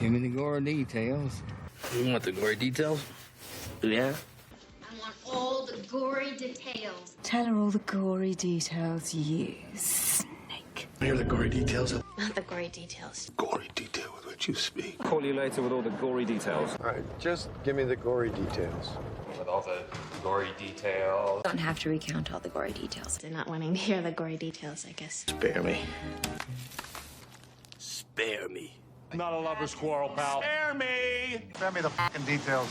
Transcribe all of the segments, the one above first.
Give me the gore details. You want the gory details? Yeah? I want all the gory details. Tell her all the gory details, you snake. Hear the gory details. Not the gory details. Gory detail with which you speak. Call you later with all the gory details. All right, just give me the gory details. With all the gory details. Don't have to recount all the gory details. They're not wanting to hear the gory details, I guess. Spare me. Spare me. Not a lover's quarrel, pal. Spare me! Spare me the fucking details.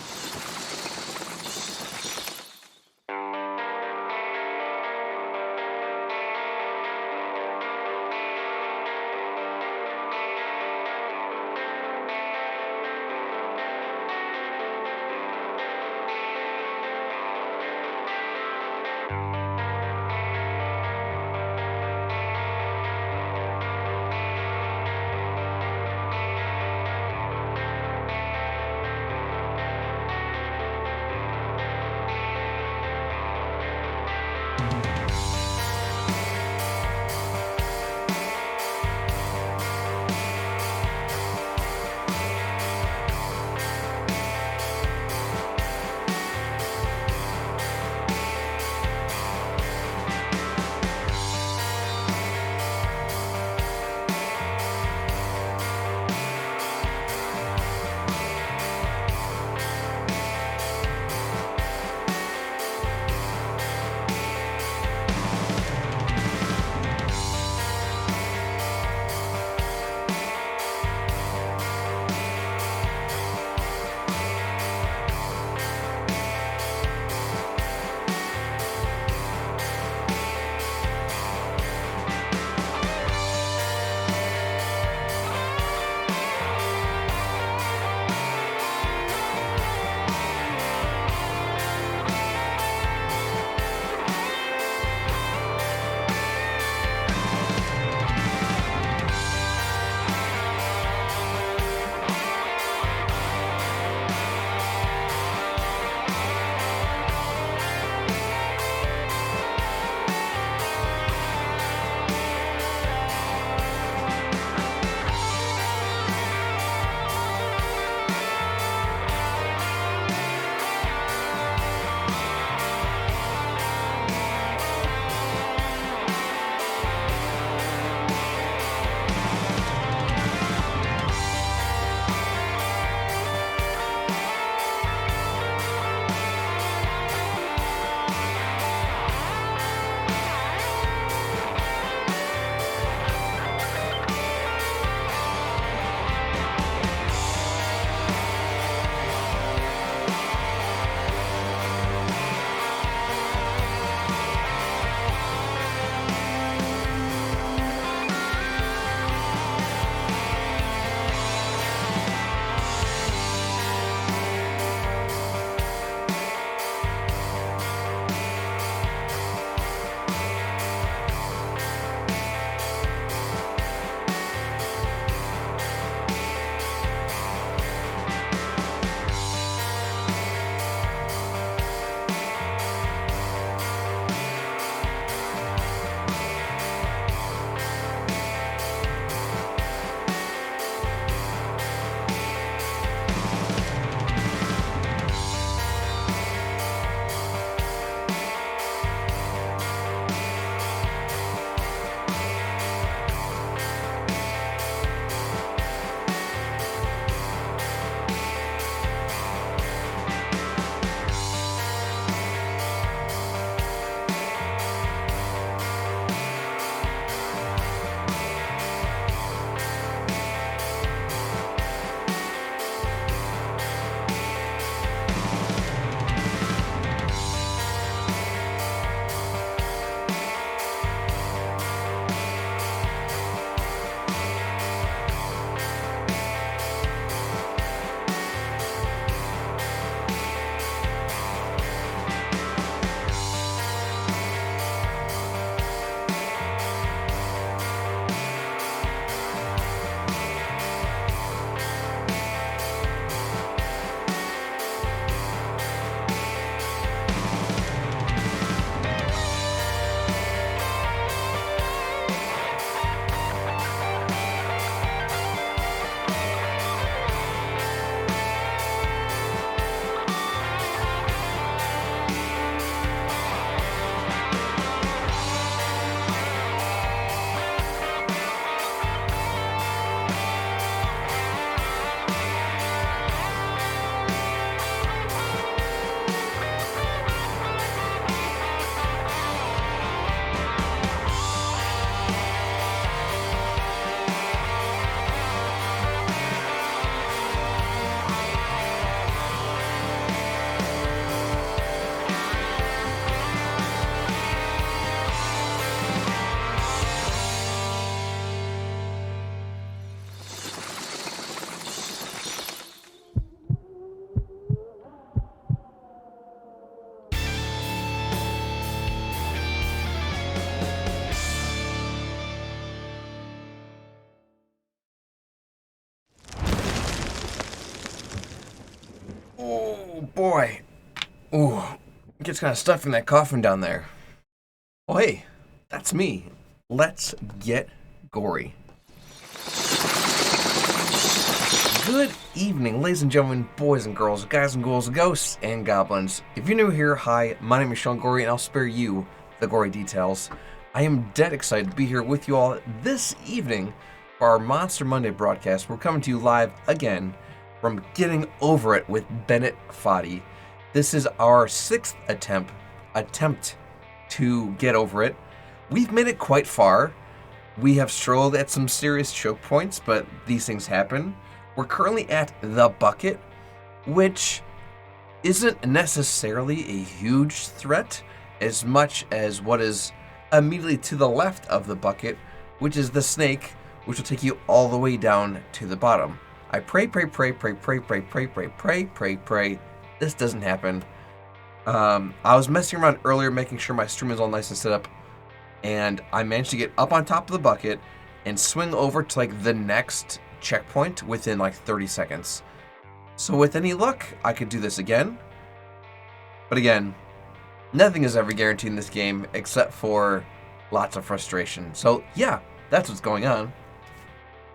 Oh, boy. Ooh, it gets kind of stuffed in that coffin down there. Oh, hey, that's me. Let's get gory. Good evening, ladies and gentlemen, boys and girls, guys and ghouls, ghosts and goblins. If you're new here, hi, my name is Sean Gory, and I'll spare you the gory details. I am dead excited to be here with you all this evening for our Monster Monday broadcast. We're coming to you live again from Getting Over It with Bennett Foddy. This is our 6th attempt to get over it. We've made it quite far. We have struggled at some serious choke points, but these things happen. We're currently at the bucket, which isn't necessarily a huge threat as much as what is immediately to the left of the bucket, which is the snake, which will take you all the way down to the bottom. I pray. This doesn't happen. I was messing around earlier, making sure my stream is all nice and set up, and I managed to get up on top of the bucket and swing over to like the next checkpoint within like 30 seconds. So with any luck, I could do this again. But again, nothing is ever guaranteed in this game except for lots of frustration. So yeah, that's what's going on.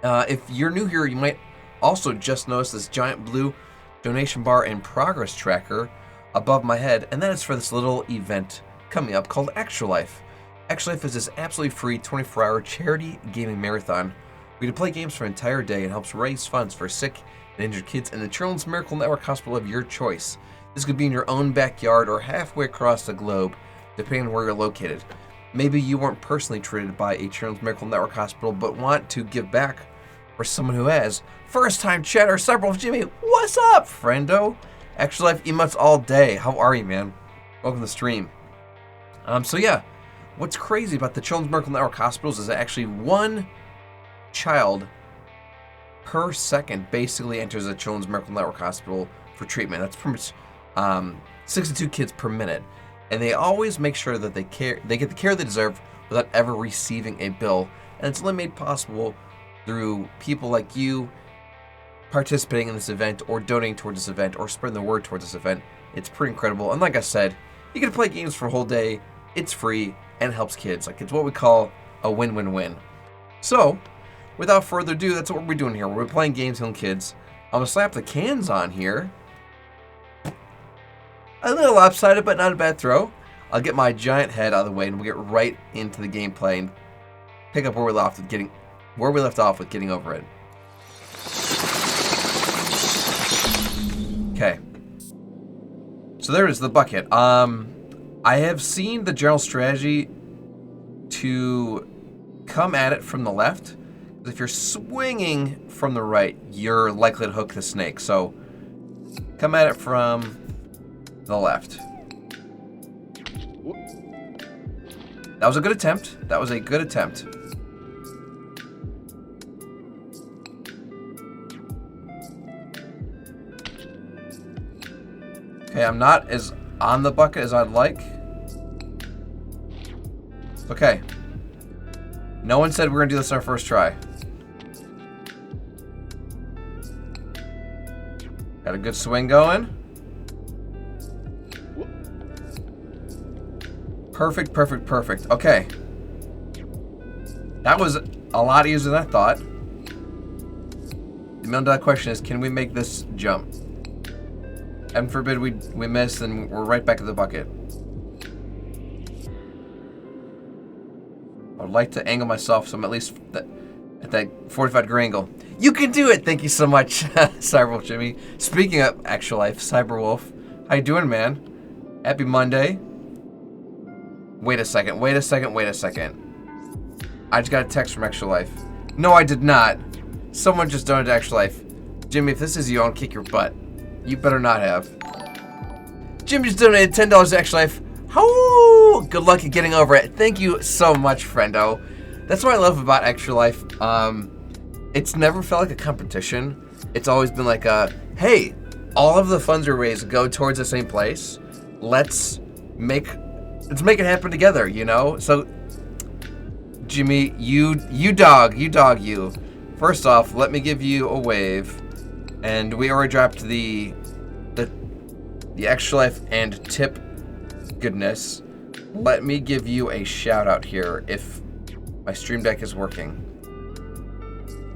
If you're new here, you might also just notice this giant blue donation bar and progress tracker above my head, and that is for this little event coming up called Extra Life. Extra Life is this absolutely free 24-hour charity gaming marathon. We can play games for an entire day and helps raise funds for sick and injured kids in the Children's Miracle Network hospital of your choice. This could be in your own backyard or halfway across the globe, depending on where you're located. Maybe you weren't personally treated by a Children's Miracle Network hospital, but want to give back for someone who has. First time chatter, Cyberwolf Jimmy, what's up, friendo? Extra Life emotes all day. How are you, man? Welcome to the stream. So yeah, what's crazy about the Children's Miracle Network hospitals is that actually one child per second basically enters a Children's Miracle Network hospital for treatment. That's pretty much 62 kids per minute, and they always make sure that they get the care they deserve without ever receiving a bill. And it's only made possible through people like you participating in this event or donating towards this event or spreading the word towards this event. It's pretty incredible. And like I said, you can play games for a whole day. It's free and it helps kids. Like, it's what we call a win-win-win. So without further ado, that's what we're doing here. We're playing games, healing kids. I'm gonna slap the cans on here. A little lopsided, but not a bad throw. I'll get my giant head out of the way, and we'll get right into the gameplay and pick up where we left off with getting over it. Okay. So there is the bucket. I have seen the general strategy to come at it from the left. If you're swinging from the right, you're likely to hook the snake. So come at it from the left. That was a good attempt. Okay, I'm not as on the bucket as I'd like. Okay. No one said we're gonna do this on our first try. Got a good swing going. Perfect. Okay. That was a lot easier than I thought. The $1 million question is, can we make this jump? Heaven forbid we miss and we're right back at the bucket. I would like to angle myself so I'm at least at that 45-degree angle. You can do it! Thank you so much, Cyberwolf Jimmy. Speaking of Actual Life, Cyberwolf, how you doing, man? Happy Monday. Wait a second. I just got a text from Extra Life. No, I did not. Someone just donated to Extra Life. Jimmy, if this is you, I'll kick your butt. You better not have. Jimmy just donated $10 to Extra Life. How? Good luck at getting over it. Thank you so much, friendo. That's what I love about Extra Life. It's never felt like a competition. It's always been like a, hey, all of the funds we raise go towards the same place. Let's make it happen together, you know? So, Jimmy, you dog. First off, let me give you a wave. And we already dropped the the Extra Life and tip goodness, let me give you a shout out here if my Stream Deck is working.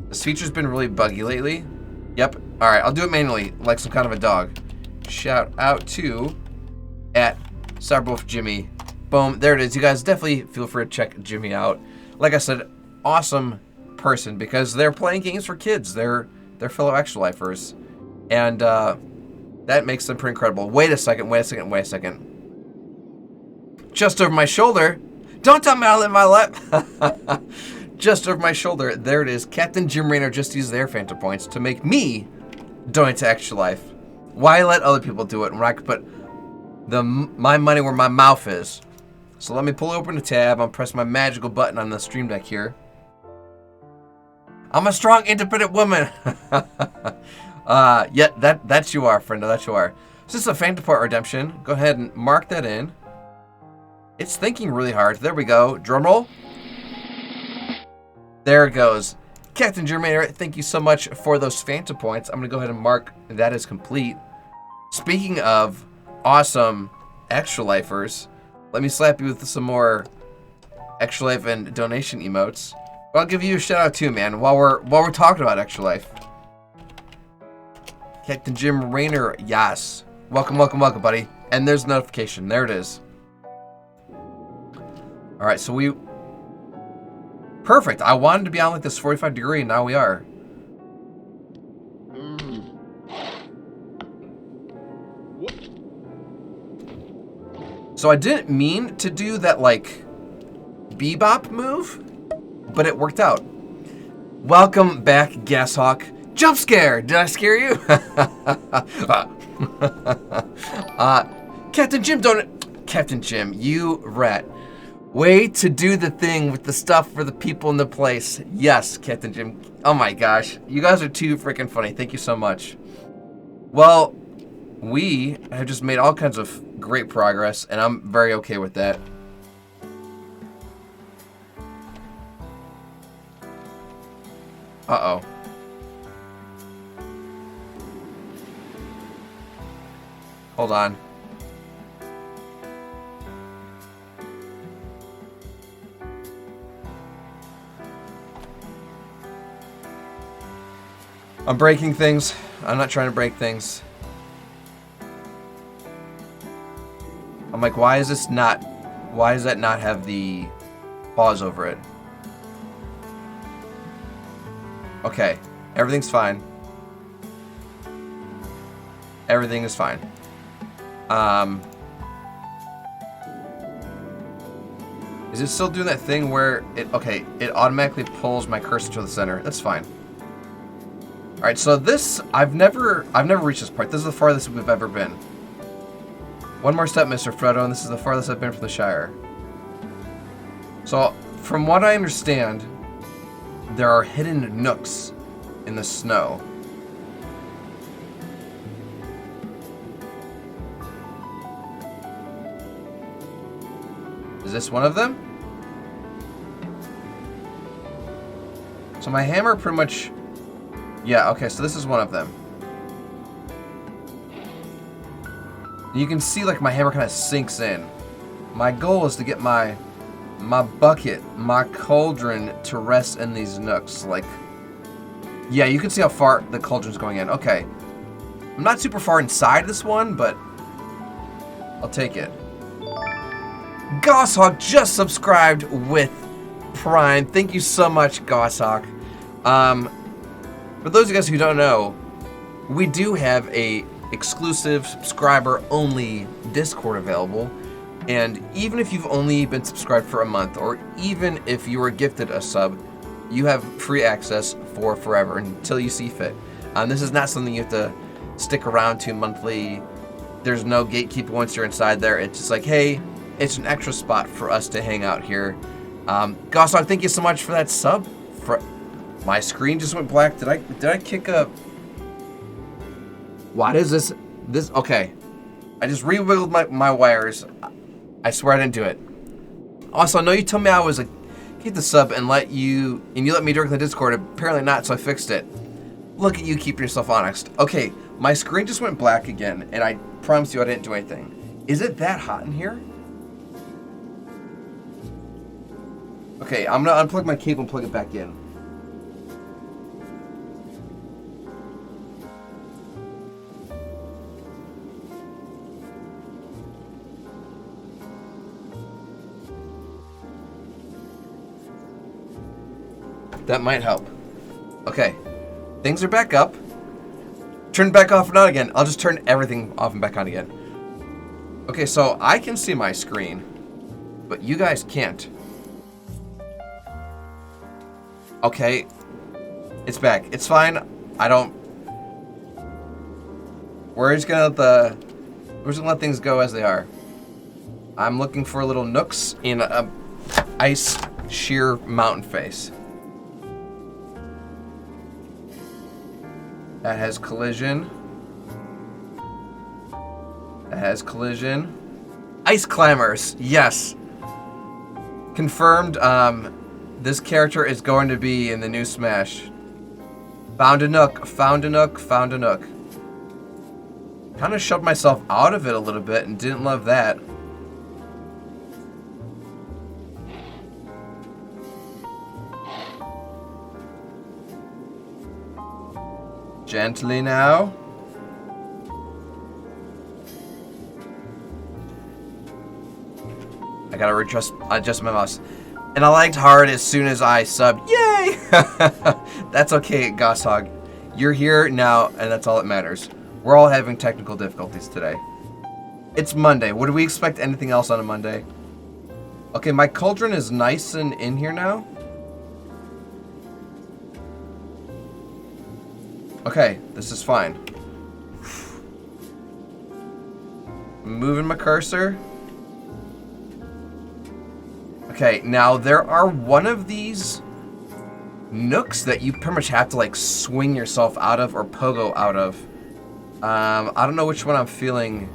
This feature's been really buggy lately. Yep. Alright, I'll do it manually, like some kind of a dog. Shout out to @CyberwolfJimmy. Boom, there it is. You guys definitely feel free to check Jimmy out. Like I said, awesome person because they're playing games for kids. They're fellow Extra Lifers. And that makes them pretty incredible. Wait a second. Just over my shoulder. Don't tell me I live my life. Just over my shoulder. There it is. Captain Jim Raynor just used their Phantom points to make me donate to Extra Life. Why let other people do it when I could put my money where my mouth is? So let me pull open the tab. I'll press my magical button on the Stream Deck here. I'm a strong, independent woman. Yeah, that's you are, friendo. That's you are. So this is a Phantom Point redemption. Go ahead and mark that in. It's thinking really hard. There we go. Drum roll. There it goes. Captain Germainer, thank you so much for those Phantom points. I'm going to go ahead and mark that as complete. Speaking of awesome Extra Lifers, let me slap you with some more Extra Life and donation emotes. But I'll give you a shout out too, man, while we're talking about Extra Life. Captain Jim Raynor, yes. Welcome, buddy. And there's a notification. There it is. Alright, so we... Perfect. I wanted to be on like this 45 degree, and now we are. So I didn't mean to do that, like, bebop move, but it worked out. Welcome back, Gashawk. Jump scare! Did I scare you? Captain Jim, Captain Jim, you rat. Way to do the thing with the stuff for the people in the place. Yes, Captain Jim. Oh my gosh. You guys are too freaking funny. Thank you so much. Well, we have just made all kinds of great progress, and I'm very okay with that. Uh-oh. Hold on. I'm breaking things. I'm not trying to break things. I'm like, why does that not have the pause over it? Okay, everything's fine. Everything is fine. Is it still doing that thing where it automatically pulls my cursor to the center? That's fine. Alright, so this, I've never reached this part. This is the farthest we've ever been. One more step, Mr. Frodo, and this is the farthest I've been from the Shire. So, from what I understand, there are hidden nooks in the snow. Is this one of them? So my hammer pretty much... Yeah, okay, so this is one of them. You can see, like, my hammer kind of sinks in. My goal is to get my bucket, my cauldron to rest in these nooks. Like, yeah, you can see how far the cauldron's going in. Okay. I'm not super far inside this one, but I'll take it. Gosshawk just subscribed with Prime. Thank you so much, Gosshawk. For those of you guys who don't know, we do have a exclusive subscriber-only Discord available, and even if you've only been subscribed for a month, or even if you were gifted a sub, you have free access for forever until you see fit. This is not something you have to stick around to monthly. There's no gatekeeper once you're inside there. It's just like, hey, it's an extra spot for us to hang out here. Gosshawk, thank you so much for that sub. My screen just went black. Did I kick a... What is this? Okay. I just re-wiggled my wires. I swear I didn't do it. Also, I know you told me I was keep the sub and let me directly in the Discord. Apparently not, so I fixed it. Look at you keeping yourself honest. Okay, My screen just went black again, and I promise you I didn't do anything. Is it that hot in here? Okay, I'm gonna unplug my cable and plug it back in. That might help. Okay, things are back up. Turn back off and on again. I'll just turn everything off and back on again. Okay, so I can see my screen, but you guys can't. Okay, it's back. It's fine. We're just gonna let things go as they are. I'm looking for little nooks in a ice sheer mountain face. That has collision. That has collision. Ice climbers, yes. Confirmed, this character is going to be in the new Smash. Found a nook, found a nook, found a nook. Kind of shoved myself out of it a little bit and didn't love that. Gently now. I gotta adjust my mouse. And I liked hard as soon as I subbed. Yay! That's okay, Gosshog. You're here now, and that's all that matters. We're all having technical difficulties today. It's Monday. Would we expect anything else on a Monday? Okay, my cauldron is nice and in here now. Okay, this is fine. Moving my cursor. Okay, now there are one of these nooks that you pretty much have to like swing yourself out of or pogo out of. I don't know which one I'm feeling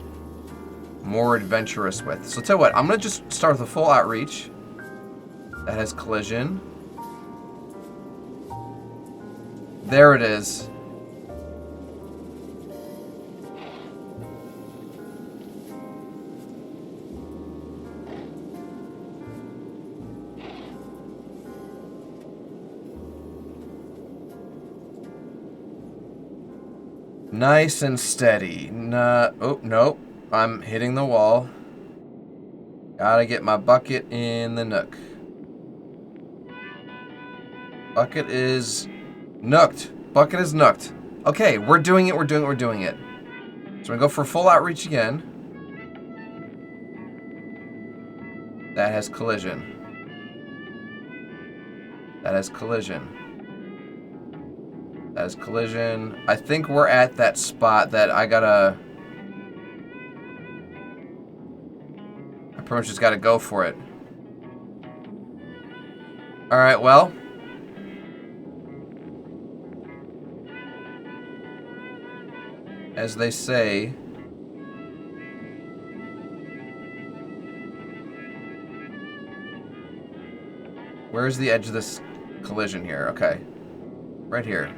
more adventurous with. So tell you what, I'm gonna just start with a full outreach. That has collision. There it is. Nice and steady. Oh, nope. I'm hitting the wall. Gotta get my bucket in the nook. Bucket is nooked. Bucket is nooked. Okay, we're doing it, we're doing it, we're doing it. So I'm gonna go for full outreach again. That has collision. That has collision. That is collision. I think we're at that spot that I pretty much just gotta go for it. Alright, well. As they say, where's the edge of this collision here? Okay. Right here.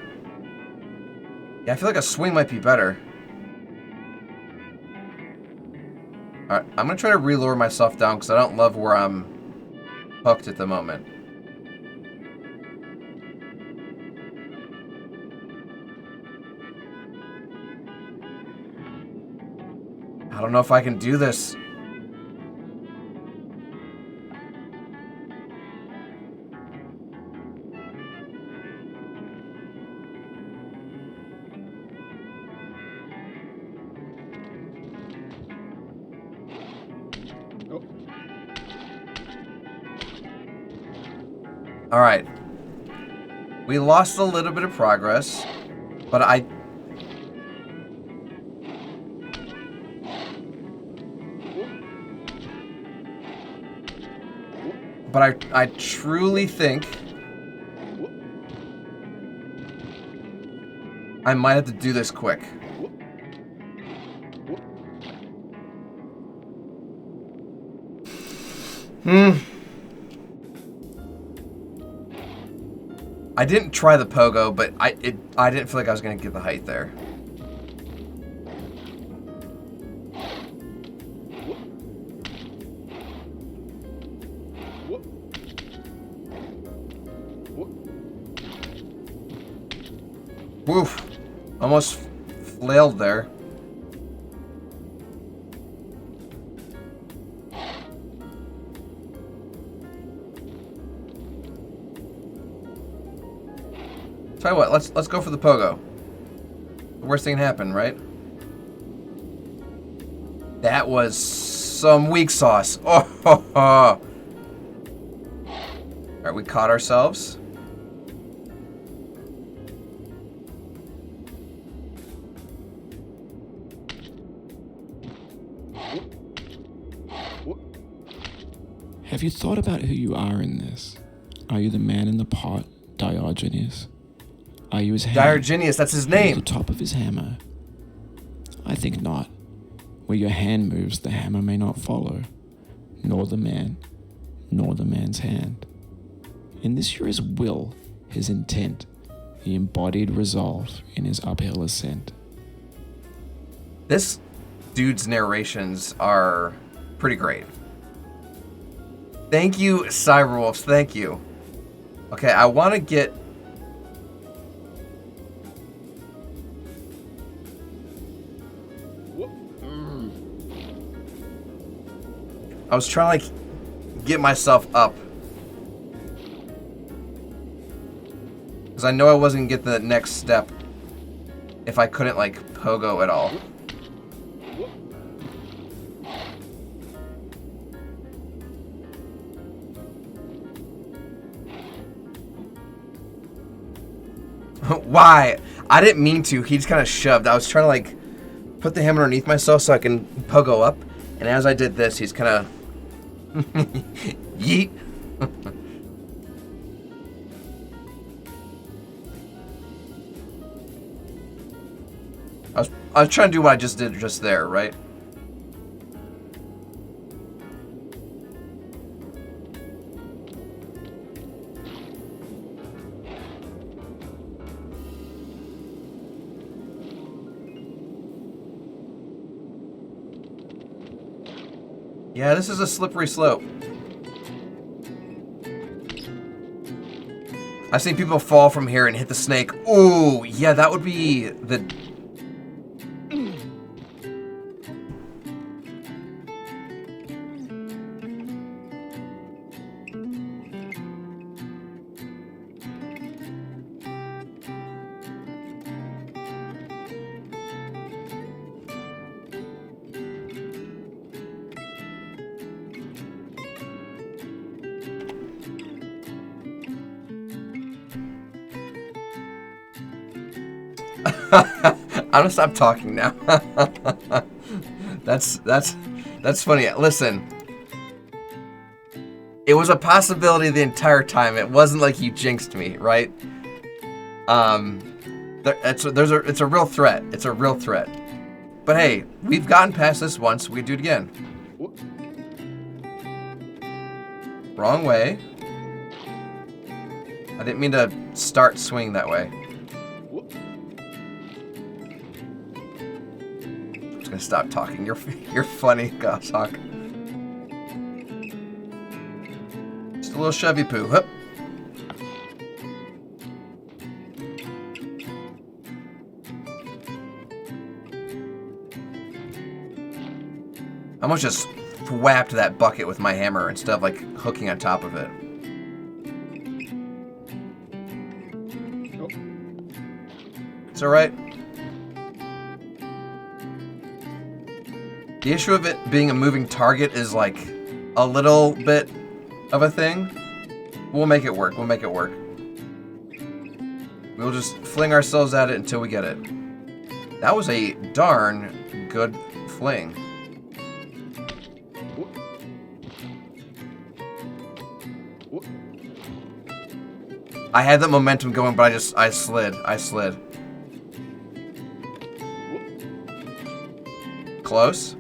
Yeah, I feel like a swing might be better. Alright, I'm gonna try to re-lower myself down because I don't love where I'm hooked at the moment. I don't know if I can do this. All right. We lost a little bit of progress, but I truly think I might have to do this quick. I didn't try the pogo, but I didn't feel like I was gonna get the height there. Woof. Almost flailed there. Tell you what, let's go for the pogo. The worst thing can happen, right? That was some weak sauce. Oh, ho, ho. Alright, we caught ourselves. Have you thought about who you are in this? Are you the man in the pot, Diogenes? Are you his hand? Diogenes, that's his name. The top of his hammer? I think not. Where your hand moves, the hammer may not follow, nor the man, nor the man's hand. In this you're his will, his intent, the embodied resolve in his uphill ascent. This dude's narrations are pretty great. Thank you, Cyberwolves, thank you. Okay, I want to get... I was trying to, like, get myself up. Because I know I wasn't going to get the next step if I couldn't, like, pogo at all. Why? I didn't mean to. He just kind of shoved. I was trying to, like, put the hammer underneath myself so I can pogo up. And as I did this, he's kind of... Yeet. I was trying to do what I just did just there, right? Yeah, this is a slippery slope. I've seen people fall from here and hit the snake. Ooh, yeah, that would be the... I'm gonna stop talking now. That's funny. Listen, it was a possibility the entire time. It wasn't like you jinxed me, right? It's a real threat. It's a real threat. But hey, we've gotten past this once. We do it again. Wrong way. I didn't mean to start swinging that way. Gonna stop talking. You're funny, Goshawk. Just a little Chevy poo. Hup. I almost just whapped that bucket with my hammer instead of like hooking on top of it. It's alright. The issue of it being a moving target is like a little bit of a thing. We'll make it work. We'll make it work. We'll just fling ourselves at it until we get it. That was a darn good fling. I had the momentum going, but I slid. Close.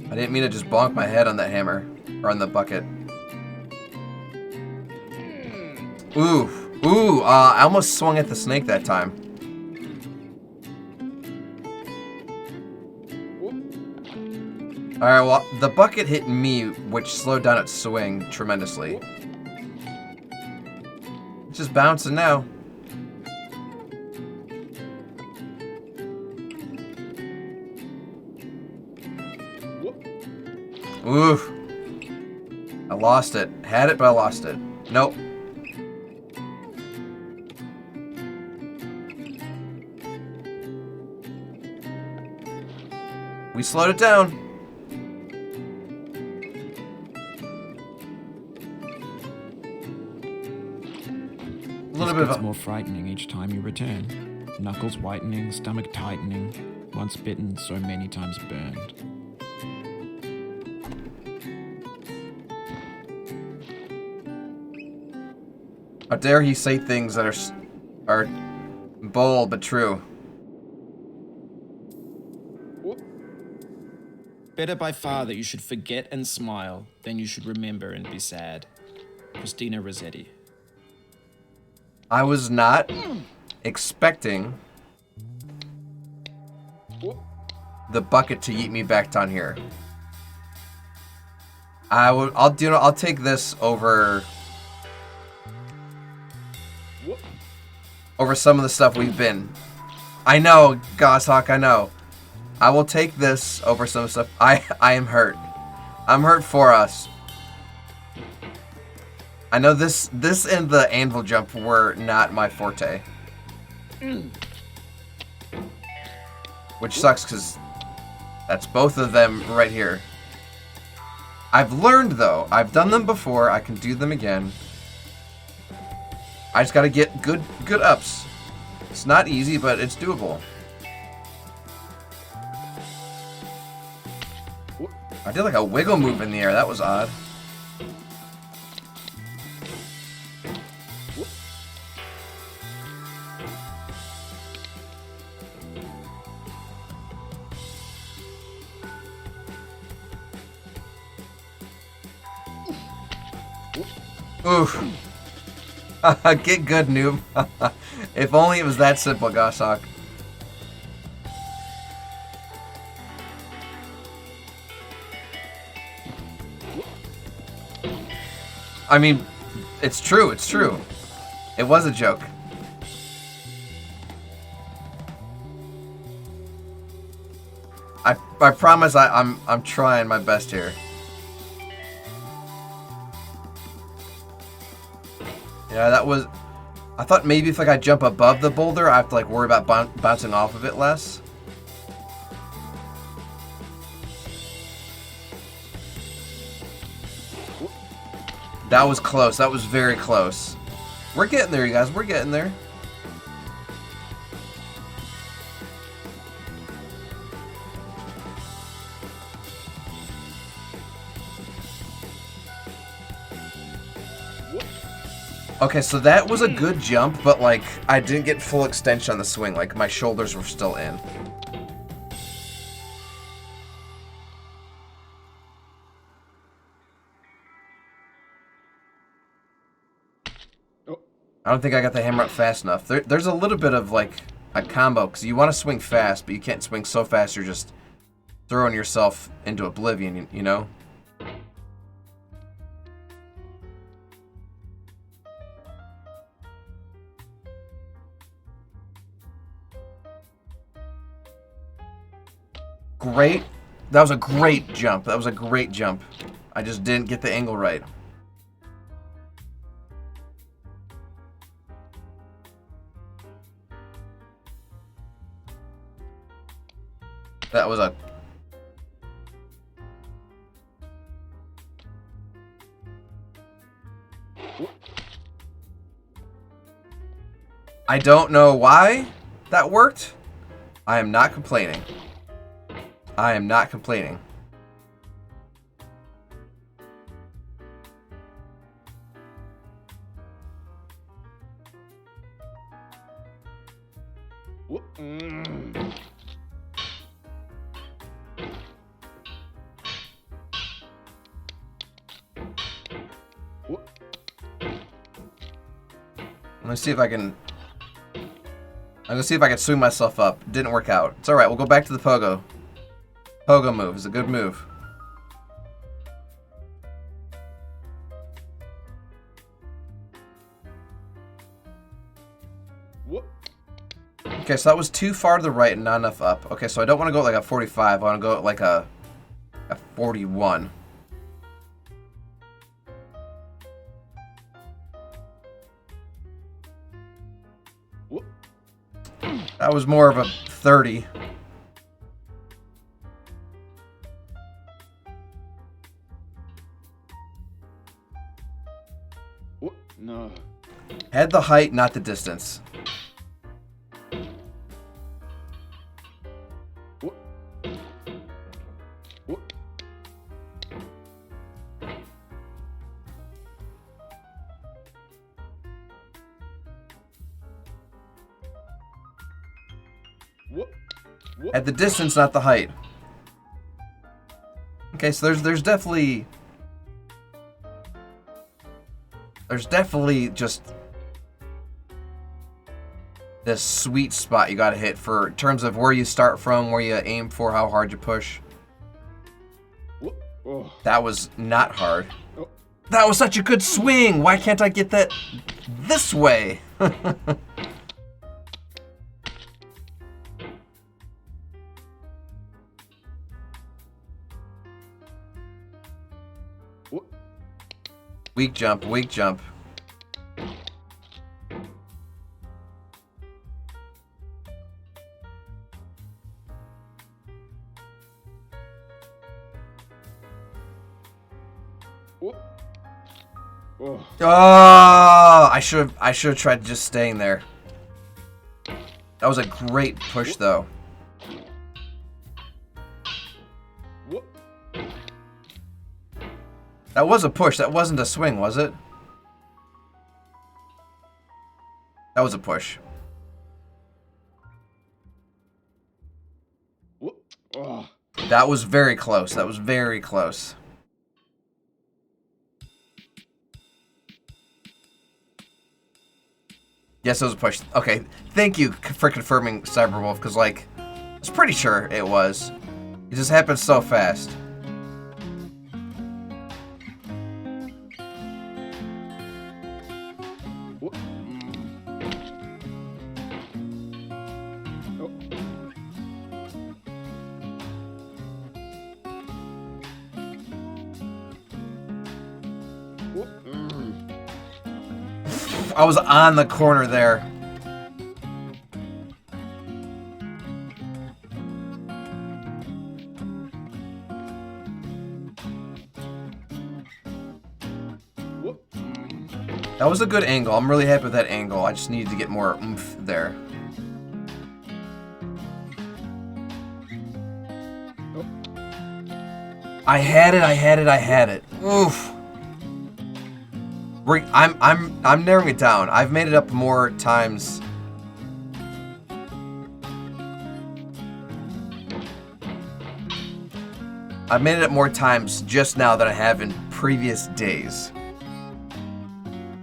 I didn't mean to just bonk my head on that hammer, or on the bucket. Ooh, I almost swung at the snake that time. Alright, well, the bucket hit me, which slowed down its swing tremendously. It's just bouncing now. Oof. I lost it. Had it, but I lost it. Nope. We slowed it down. A little bit This gets of more frightening each time you return. Knuckles whitening, stomach tightening. Once bitten, so many times burned. How dare he say things that are bold but true. Better by far that you should forget and smile than you should remember and be sad. Christina Rossetti. I was not expecting the bucket to yeet me back down here. I'll take this over some of the stuff we've been. I know, Goshawk, I know. I will take this over some stuff. I am hurt. I'm hurt for us. I know this and the anvil jump were not my forte. Which sucks because that's both of them right here. I've learned though. I've done them before. I can do them again. I just gotta get good ups. It's not easy, but it's doable. I did like a wiggle move in the air. That was odd. Oof. Get good, noob. If only it was that simple, Goshawk. I mean, it's true, it's true. It was a joke. I promise I'm trying my best here. Yeah, that was... I thought maybe if like I jump above the boulder, I have to like worry about bouncing off of it less. That was close. That was very close. We're getting there, you guys. We're getting there. Okay, so that was a good jump, but like I didn't get full extension on the swing. Like my shoulders were still in. I don't think I got the hammer up fast enough. There's a little bit of like a combo because you want to swing fast, but you can't swing so fast you're just throwing yourself into oblivion, you know? Great. That was a great jump. That was a great jump. I just didn't get the angle right. That was a... I don't know why that worked. I am not complaining. I am not complaining. Let's see if I can... I'm gonna see if I can swing myself up. Didn't work out. It's alright, we'll go back to the pogo. Pogo move is a good move. Okay, so that was too far to the right and not enough up. Okay, so I don't want to go at like a 45. I want to go at like a 41. That was more of a 30. No. Had the height, not the distance. At the distance, not the height. Okay, so there's definitely just this sweet spot you gotta hit for in terms of where you start from, where you aim for, how hard you push. That was not hard. That was such a good swing. Why can't I get that this way? Weak jump, weak jump. Oh, I should have tried just staying there. That was a great push though. That was a push. That wasn't a swing, was it? That was a push. That was very close. That was very close. Yes, it was a push. Okay, thank you for confirming, Cyberwolf, because, like, I was pretty sure it was. It just happened so fast. I was on the corner there. That was a good angle. I'm really happy with that angle. I just needed to get more oomph there. I had it. Oof. I'm narrowing it down. I've made it up more times. I've made it up more times just now than I have in previous days.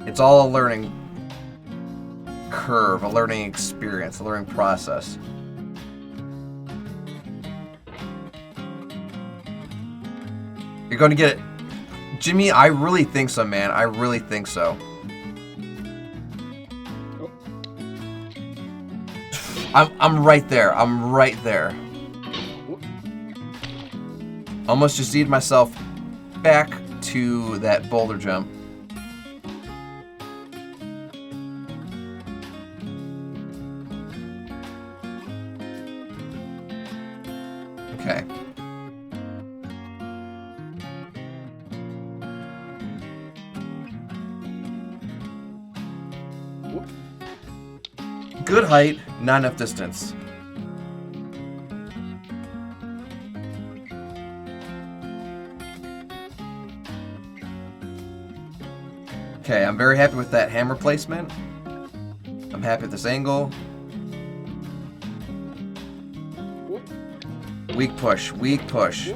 It's all a learning curve, a learning experience, a learning process. You're going to get it. Jimmy, I really think so, man. I really think so. I'm right there. I'm right there. Almost just needed myself back to that boulder jump. Okay. Good height, not enough distance. Okay, I'm very happy with that hammer placement. I'm happy with this angle. Weak push, weak push.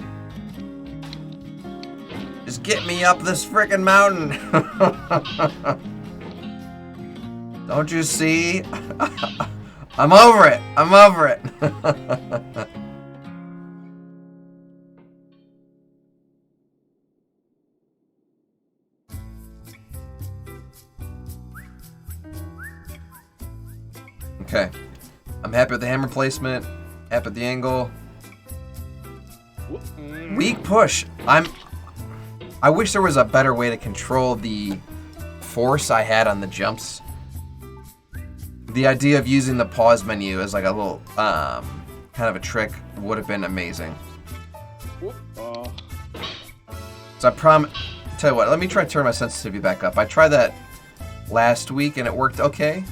Just get me up this frickin' mountain. Don't you see? I'm over it. I'm over it. Okay. I'm happy with the hammer placement. Happy with the angle. Weak push. I wish there was a better way to control the force I had on the jumps. The idea of using the pause menu as like a little kind of a trick would have been amazing. So tell you what, let me try to turn my sensitivity back up. I tried that last week and it worked okay,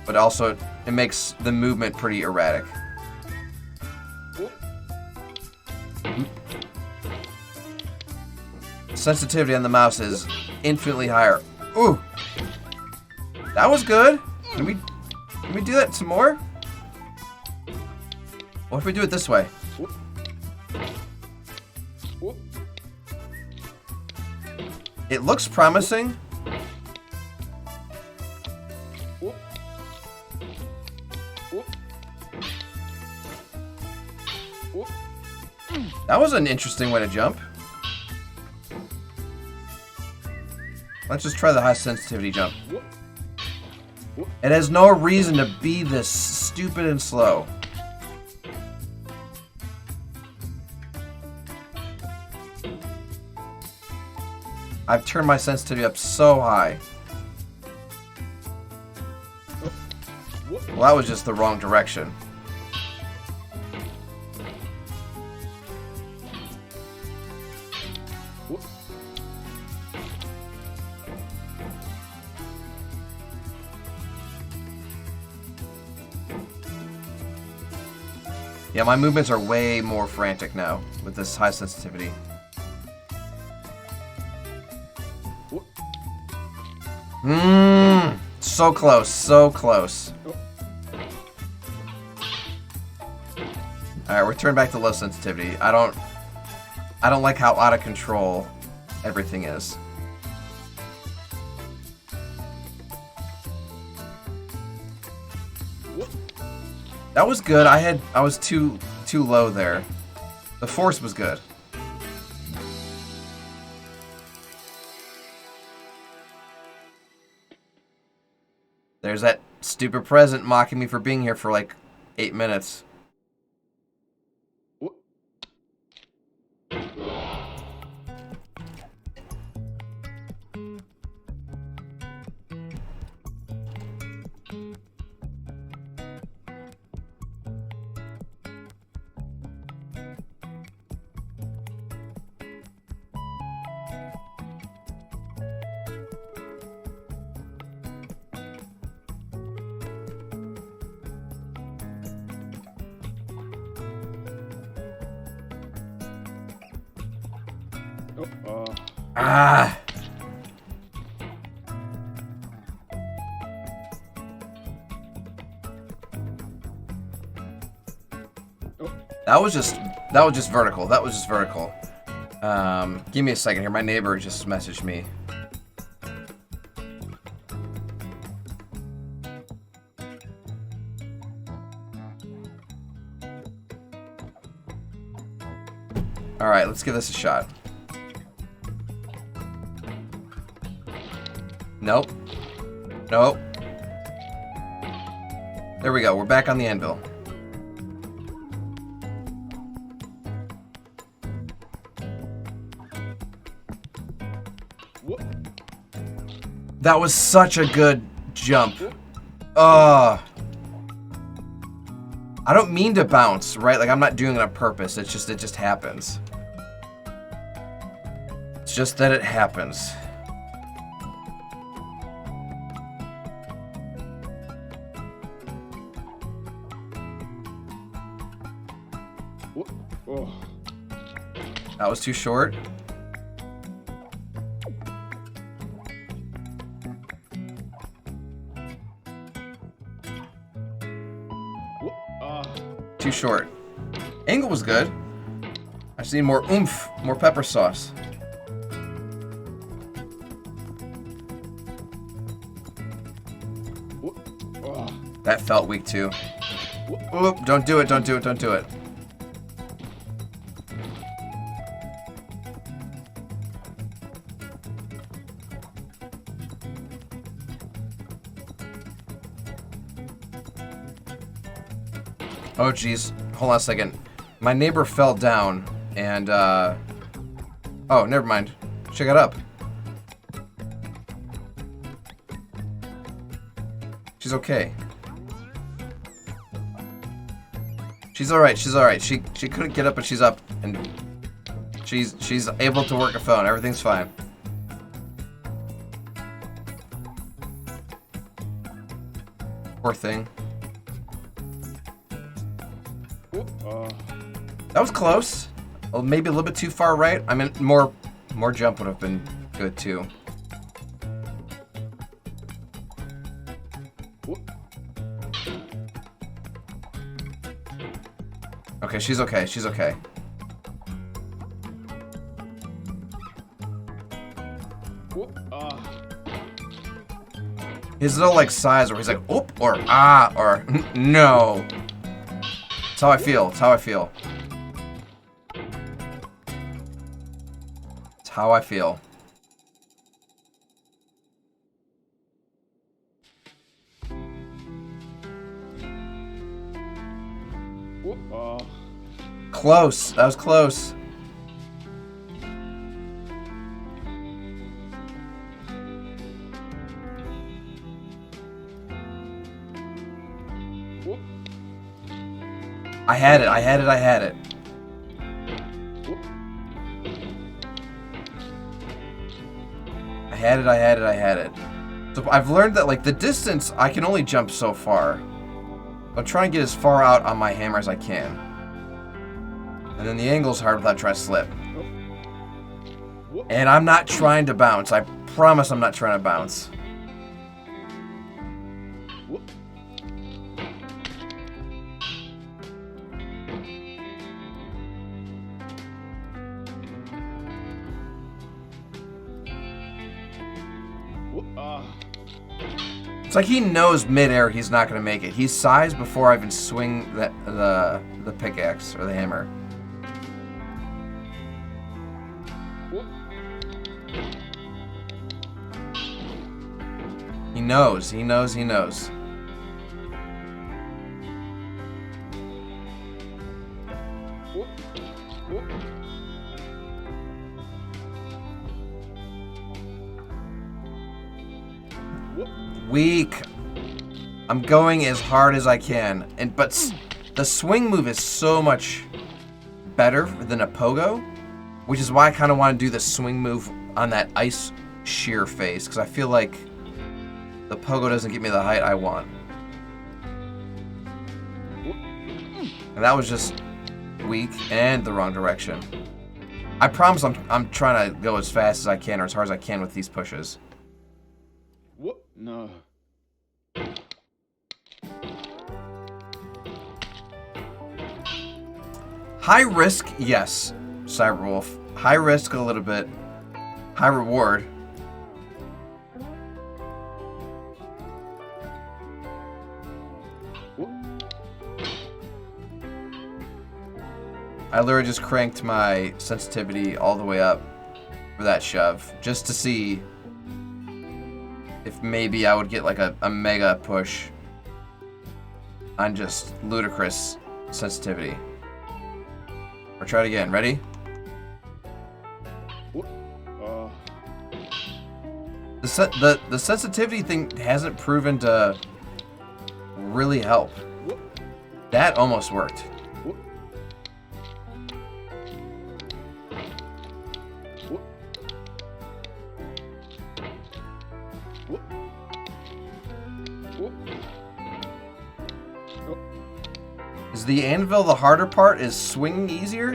but also it makes the movement pretty erratic. Sensitivity on the mouse is infinitely higher. Ooh, that was good. Can we do that some more? What if we do it this way? It looks promising. That was an interesting way to jump. Let's just try the high sensitivity jump. It has no reason to be this stupid and slow. I've turned my sensitivity up so high. Well, that was just the wrong direction. Yeah, my movements are way more frantic now with this high sensitivity. So close, so close. Alright, we're turning back to low sensitivity. I don't like how out of control everything is. That was good. I was too low there. The force was good. There's that stupid present mocking me for being here for like 8 minutes. Ah. That was just vertical. That was just vertical. Give me a second here. My neighbor just messaged me. All right, let's give this a shot. Nope. Nope. There we go. We're back on the anvil. That was such a good jump. I don't mean to bounce, right? Like, I'm not doing it on purpose. It just happens. It's just that it happens. That was too short. Too short. Angle was good. I just need more oomph, more pepper sauce. That felt weak too. Oop, don't do it, don't do it, don't do it. Oh, jeez. Hold on a second. My neighbor fell down, and, oh, never mind. She got up. She's okay. She's alright, she's alright. She couldn't get up, but she's up, and she's able to work a phone. Everything's fine. Poor thing. That was close. Well, maybe a little bit too far right. I mean, more jump would have been good too. Okay, she's okay. She's okay. His little like sighs, where he's like, "Oop," or "ah," or "no." That's how I feel. That's how I feel. That's how I feel. Close. That was close. I had it. I had it. I had it. I had it. I had it. I had it. So I've learned that like the distance, I can only jump so far. I'll try and get as far out on my hammer as I can. And then the angle's hard without trying to slip. And I'm not trying to bounce. I promise I'm not trying to bounce. It's like he knows mid-air he's not going to make it. He sighs before I even swing the pickaxe or the hammer. He knows, he knows, he knows. Weak. I'm going as hard as I can, but the swing move is so much better than a pogo, which is why I kind of want to do the swing move on that ice shear face, because I feel like the pogo doesn't give me the height I want. And that was just weak and the wrong direction. I promise I'm trying to go as fast as I can or as hard as I can with these pushes. What? No. High risk, yes, Cyberwolf. High risk a little bit. High reward. I literally just cranked my sensitivity all the way up for that shove, just to see if maybe I would get like a mega push on just ludicrous sensitivity. Or try it again. Ready? The sensitivity thing hasn't proven to really help. That almost worked. Is the anvil the harder part? Is swinging easier?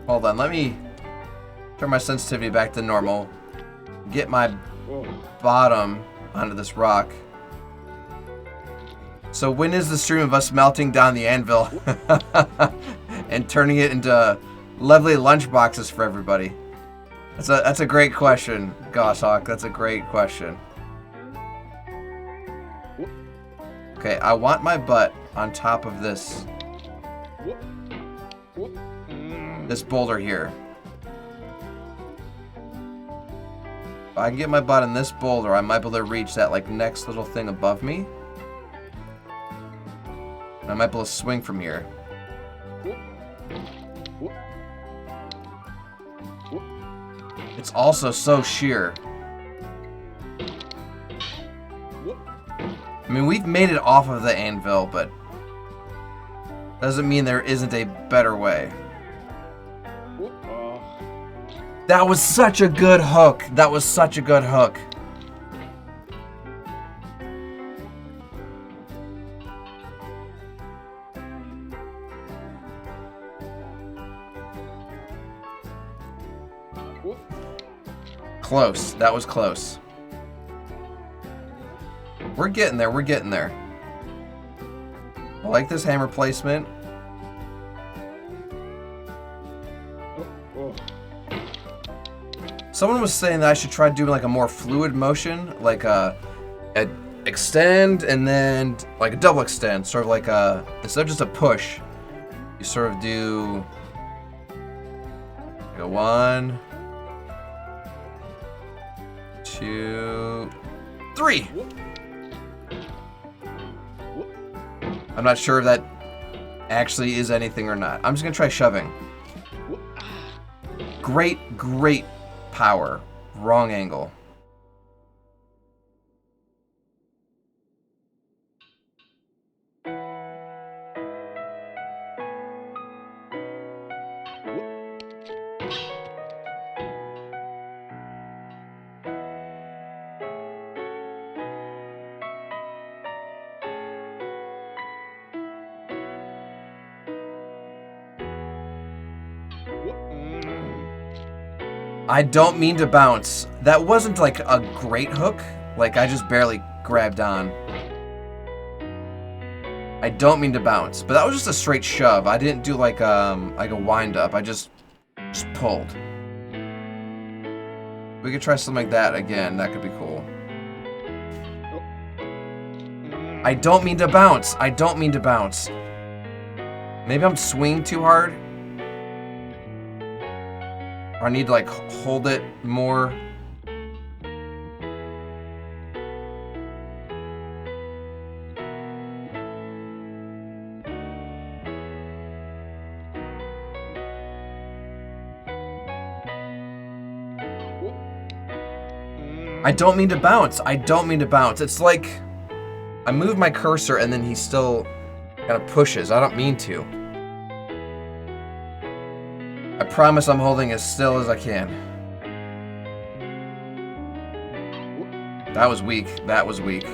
Hold on, let me turn my sensitivity back to normal. Get my bottom onto this rock. So when is the stream of us melting down the anvil and turning it into lovely lunch boxes for everybody? That's a great question, Goshawk. That's a great question. Okay, I want my butt on top of this boulder here. I can get my butt in this boulder, I might be able to reach that like next little thing above me. And I might be able to swing from here. It's also so sheer. I mean, we've made it off of the anvil, but doesn't mean there isn't a better way. That was such a good hook. That was such a good hook. Close. That was close. We're getting there. We're getting there. I like this hammer placement. Someone was saying that I should try doing like a more fluid motion, like a extend and then like a double extend, sort of like a, instead of just a push, you sort of do like a 1, 2, 3. I'm not sure if that actually is anything or not. I'm just gonna try shoving. Great, great power. Wrong angle. I don't mean to bounce. That wasn't like a great hook. Like I just barely grabbed on. I don't mean to bounce, but that was just a straight shove. I didn't do like a wind up. I just pulled. We could try something like that again. That could be cool. I don't mean to bounce. I don't mean to bounce. Maybe I'm swinging too hard. Or I need to like hold it more. I don't mean to bounce. I don't mean to bounce. It's like I move my cursor and then he still kind of pushes. I don't mean to. I promise I'm holding as still as I can. That was weak. That was weak.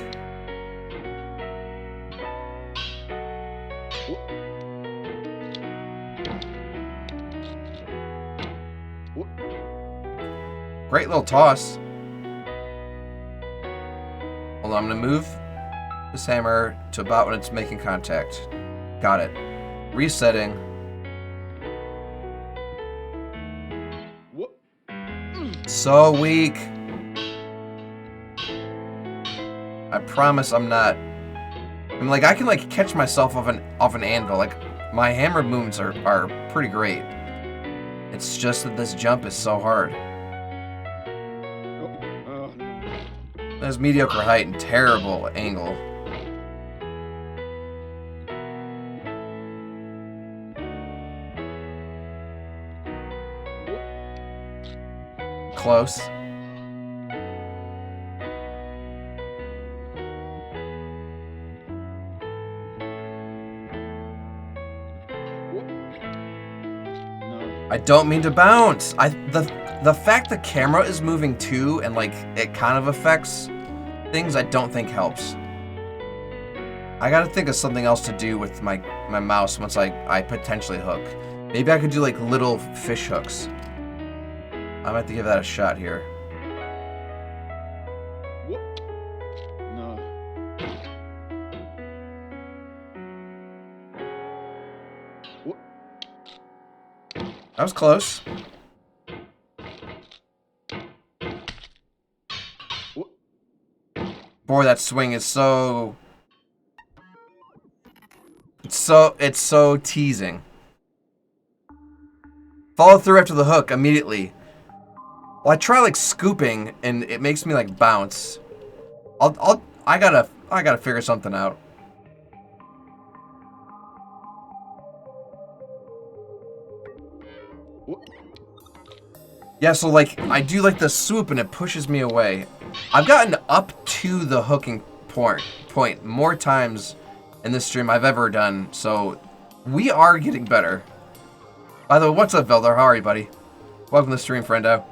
Great little toss. Hold on, I'm gonna move this hammer to about when it's making contact. Got it. Resetting. So weak. I promise I'm not. I mean, like I can like catch myself off an anvil. Like my hammer movements are pretty great. It's just that this jump is so hard. There's mediocre height and terrible angle. Close. I don't mean to bounce. The fact the camera is moving too and like it kind of affects things I don't think helps. I gotta think of something else to do with my mouse once I potentially hook. Maybe I could do like little fish hooks. I might have to give that a shot here. No. That was close. Boy, that swing is so... It's so teasing. Follow through after the hook immediately. Well, I try like scooping, and it makes me like bounce. I gotta figure something out. Yeah, so like I do like the swoop, and it pushes me away. I've gotten up to the hooking point more times in this stream I've ever done, so we are getting better. By the way, what's up, Veldar? How are you, buddy? Welcome to the stream, friendo.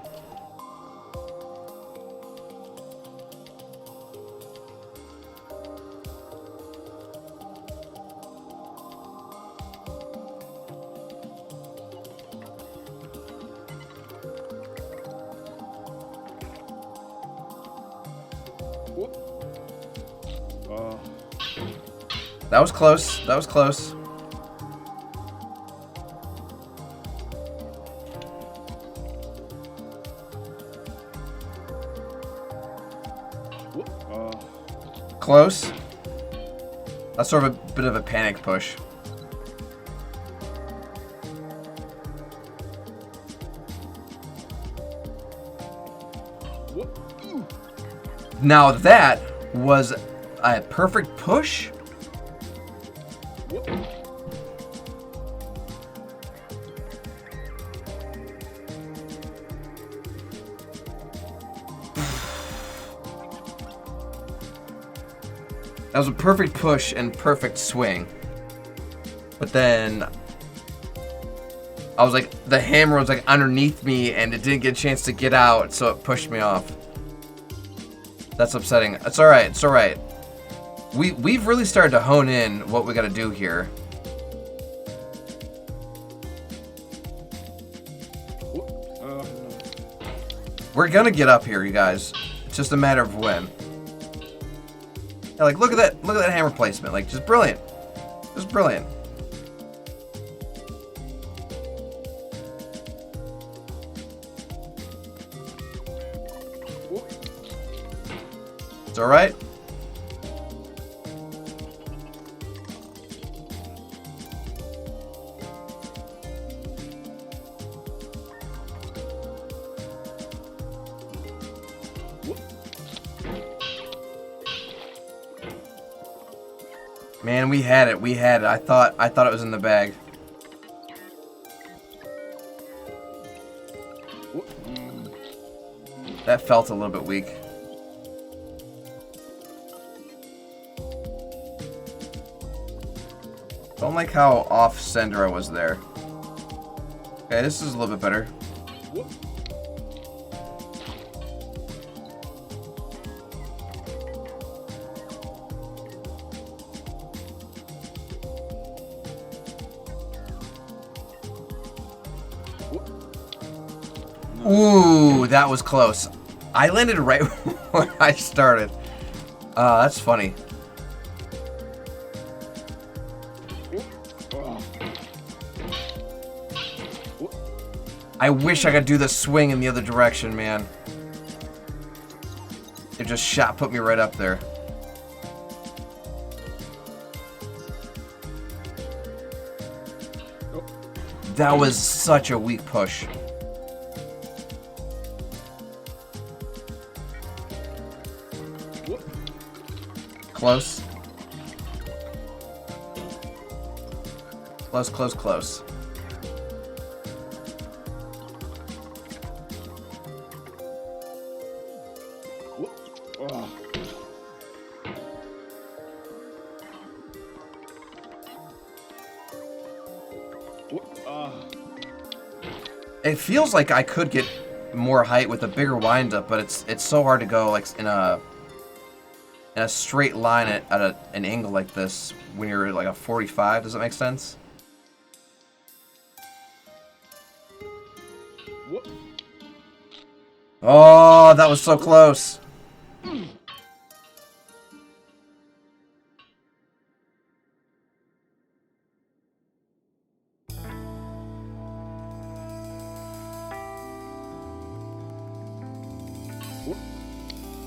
That was close. That was close. Close. That's sort of a bit of a panic push. Now that was a perfect push. That was a perfect push and perfect swing. But then I was like, the hammer was like underneath me and it didn't get a chance to get out, so it pushed me off. That's upsetting. It's alright, it's alright. We've really started to hone in what we gotta do here. We're gonna get up here, you guys. It's just a matter of when. Yeah, like look at that hammer placement. Like just brilliant. Just brilliant. It's alright. Man, we had it. We had it. I thought it was in the bag. That felt a little bit weak. Don't like how off center I was there. Okay, this is a little bit better. Ooh, that was close. I landed right when I started. That's funny. I wish I could do the swing in the other direction, man. It just put me right up there. That was such a weak push. Close. Close, close, close. It feels like I could get more height with a bigger windup, but it's so hard to go like in a straight line at an angle like this when you're like a 45. Does that make sense? Oh, that was so close.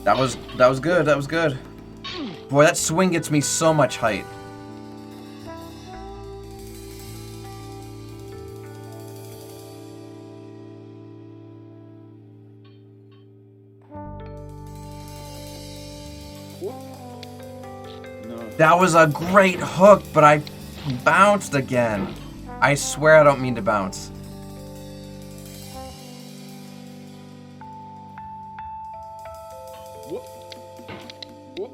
That was good. That was good. Boy, that swing gets me so much height. No. That was a great hook, but I bounced again. I swear I don't mean to bounce. Whoop. Whoop. Whoop.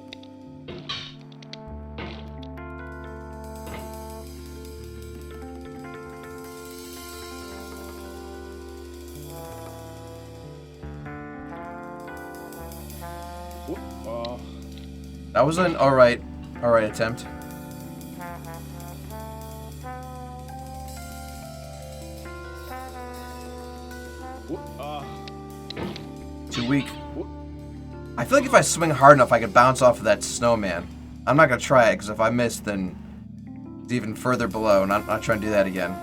That was an alright attempt. Too weak. I feel like if I swing hard enough, I could bounce off of that snowman. I'm not gonna try it, because if I miss, then it's even further below, and I'm not trying to do that again.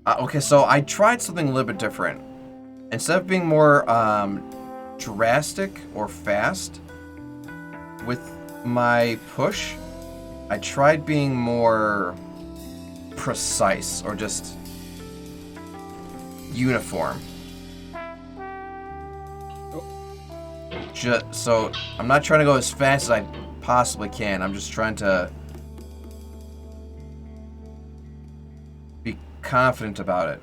Okay, so I tried something a little bit different. Instead of being more drastic or fast with my push, I tried being more precise or just uniform. So I'm not trying to go as fast as I possibly can. I'm just trying to be confident about it.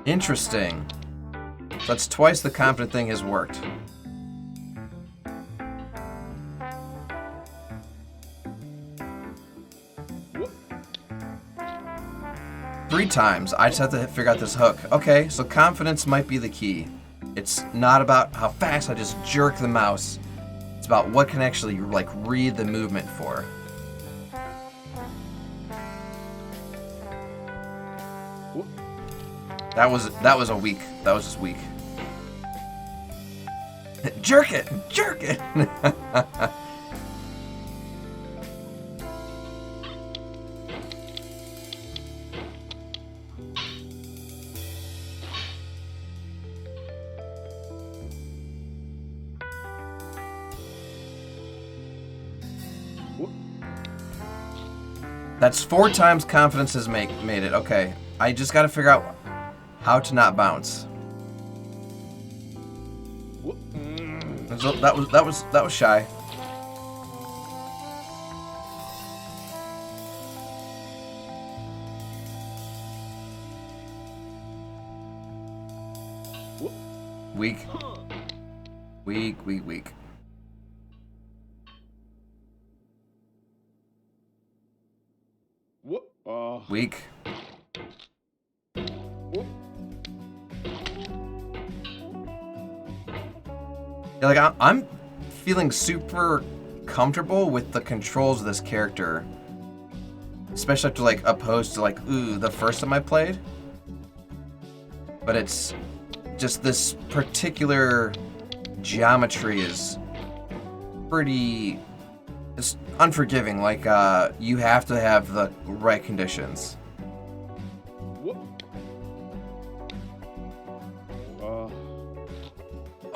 Interesting. So that's twice the confident thing has worked. Three times. I just have to figure out this hook. Okay, so confidence might be the key. It's not about how fast I just jerk the mouse. It's about what can actually like read the movement for. That was a weak. That was just weak. Jerk it! Jerk it! That's 4 times confidence has made it. Okay, I just got to figure out how to not bounce. So that was shy. Weak. Weak. Weak. Yeah, like I'm feeling super comfortable with the controls of this character, especially after like opposed to like the first time I played. But it's just this particular geometry is pretty. It's unforgiving. Like you have to have the right conditions.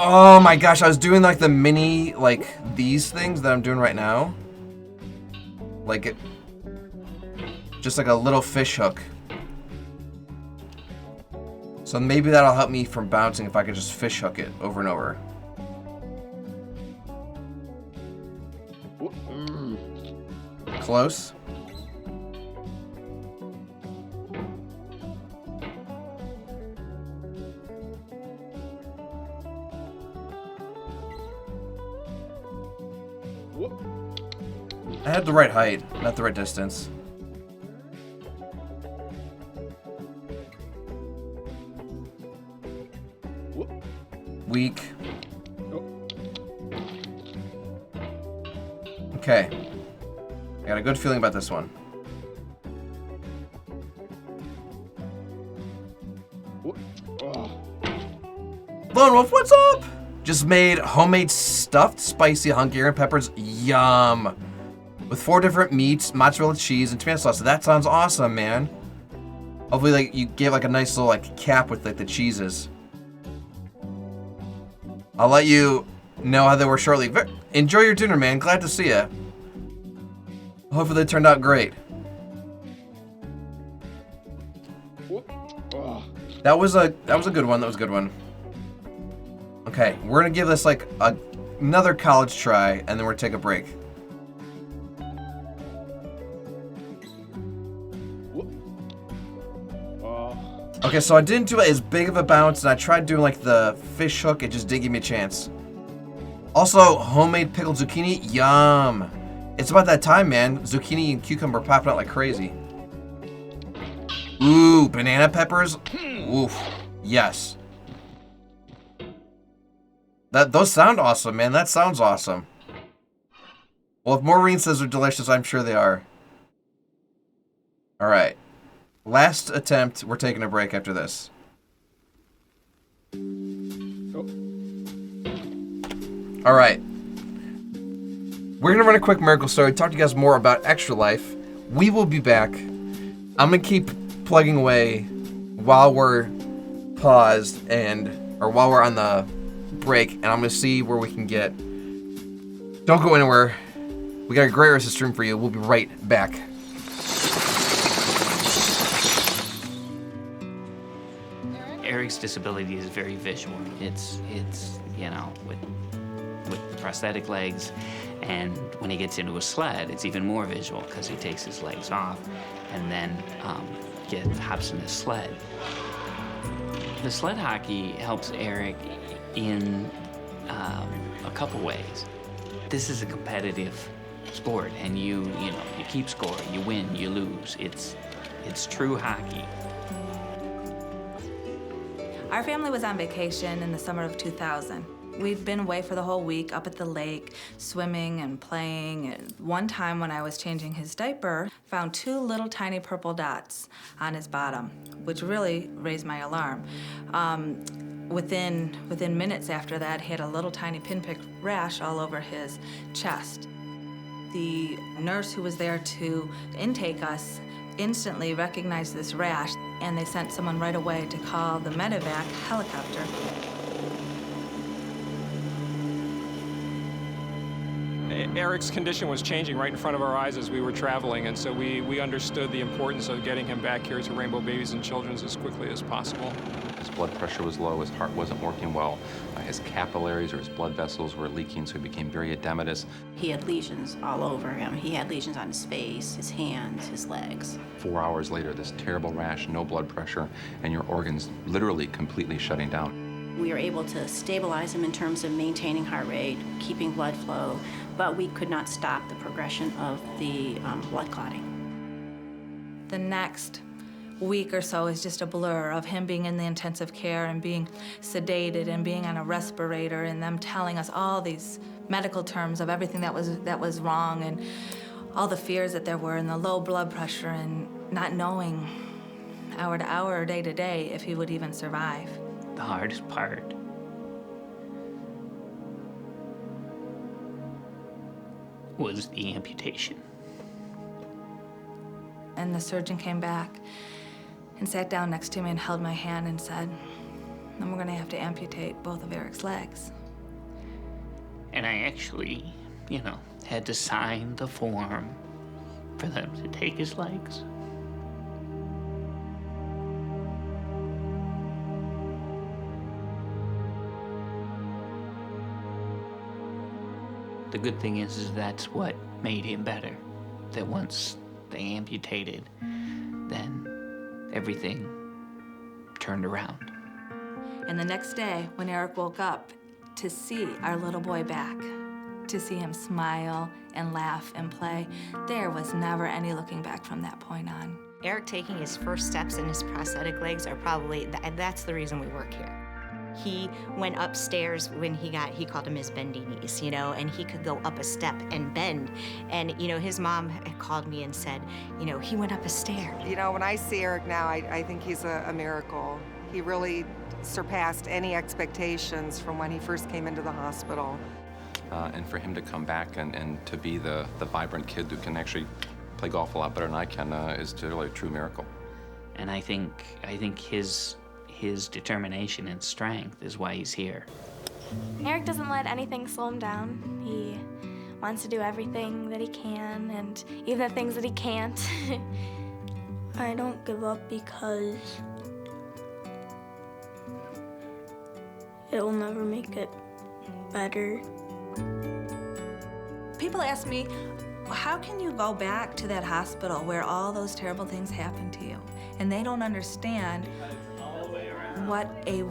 Oh my gosh, I was doing like the mini, like these things that I'm doing right now. Like it, just like a little fish hook. So maybe that'll help me from bouncing if I could just fish hook it over and over. Close. I had the right height, not the right distance. Weak. Okay. I got a good feeling about this one. Lone Wolf, what's up? Just made homemade stuffed spicy Hungarian peppers. Yum. With 4 different meats, mozzarella cheese, and tomato sauce. That sounds awesome, man. Hopefully, like you gave like a nice little like cap with like the cheeses. I'll let you know how they were shortly. Enjoy your dinner, man. Glad to see you. Hopefully, they turned out great. That was a good one. That was a good one. Okay, we're gonna give this like another college try, and then we're gonna take a break. Okay, so I didn't do as big of a bounce, and I tried doing like the fish hook. It just didn't give me a chance. Also, homemade pickled zucchini, yum! It's about that time, man. Zucchini and cucumber popping out like crazy. Ooh, banana peppers. Oof, yes. Those sound awesome, man. That sounds awesome. Well, if Maureen says they're delicious, I'm sure they are. All right. Last attempt. We're taking a break after this. All right. We're going to run a quick miracle story, talk to you guys more about Extra Life. We will be back. I'm going to keep plugging away while we're paused or while we're on the break, and I'm going to see where we can get. Don't go anywhere. We got a great rest of the stream for you. We'll be right back. Eric's disability is very visual. It's you know, with prosthetic legs, and when he gets into a sled, it's even more visual because he takes his legs off and then hops in his sled. The sled hockey helps Eric in a couple ways. This is a competitive sport, and you keep score, you win, you lose. It's true hockey. Our family was on vacation in the summer of 2000. We'd been away for the whole week up at the lake, swimming and playing. And one time when I was changing his diaper, found 2 little tiny purple dots on his bottom, which really raised my alarm. Within minutes after that, he had a little tiny pinprick rash all over his chest. The nurse who was there to intake us instantly recognized this rash, and they sent someone right away to call the medevac helicopter. Eric's condition was changing right in front of our eyes as we were traveling, and so we understood the importance of getting him back here to Rainbow Babies and Children's as quickly as possible. His blood pressure was low, his heart wasn't working well, his capillaries or his blood vessels were leaking, so he became very edematous. He had lesions all over him. He had lesions on his face, his hands, his legs. 4 hours later, this terrible rash, no blood pressure, and your organs literally completely shutting down. We were able to stabilize him in terms of maintaining heart rate, keeping blood flow, but we could not stop the progression of the blood clotting. The next week or so is just a blur of him being in the intensive care and being sedated and being on a respirator, and them telling us all these medical terms of everything that was wrong, and all the fears that there were, and the low blood pressure, and not knowing hour to hour or day to day if he would even survive. The hardest part was the amputation. And the surgeon came back and sat down next to me and held my hand and said, "Then we're gonna have to amputate both of Eric's legs." And I actually, had to sign the form for them to take his legs. The good thing is that's what made him better. That once they amputated, then everything turned around. And the next day, when Eric woke up, to see our little boy back, to see him smile and laugh and play, there was never any looking back from that point on. Eric taking his first steps in his prosthetic legs are probably, that's the reason we work here. He went upstairs when he called him his bendy knees, and he could go up a step and bend. And, his mom called me and said, he went up a stair. When I see Eric now, I think he's a miracle. He really surpassed any expectations from when he first came into the hospital. And for him to come back and to be the vibrant kid who can actually play golf a lot better than I can is really a true miracle. And I think his determination and strength is why he's here. Eric doesn't let anything slow him down. He wants to do everything that he can, and even the things that he can't. I don't give up because it will never make it better. People ask me, how can you go back to that hospital where all those terrible things happened to you? And they don't understand what a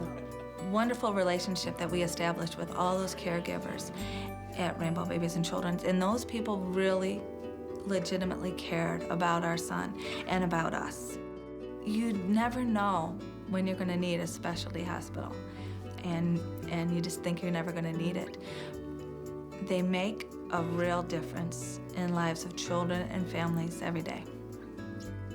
wonderful relationship that we established with all those caregivers at Rainbow Babies and Children's. And those people really legitimately cared about our son and about us. You never know when you're going to need a specialty hospital, and you just think you're never going to need it. They make a real difference in lives of children and families every day.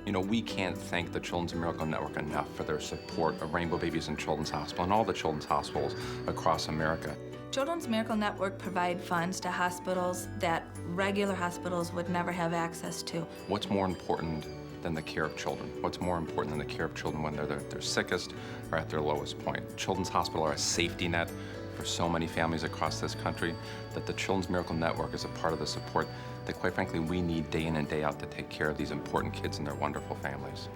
You know, we can't thank the Children's Miracle Network enough for their support of Rainbow Babies and Children's Hospital and all the children's hospitals across America. Children's Miracle Network provide funds to hospitals that regular hospitals would never have access to. What's more important than the care of children? What's more important than the care of children when they're their sickest or at their lowest point? Children's Hospital are a safety net for so many families across this country, that the Children's Miracle Network is a part of the support that, quite frankly, we need day in and day out to take care of these important kids and their wonderful families.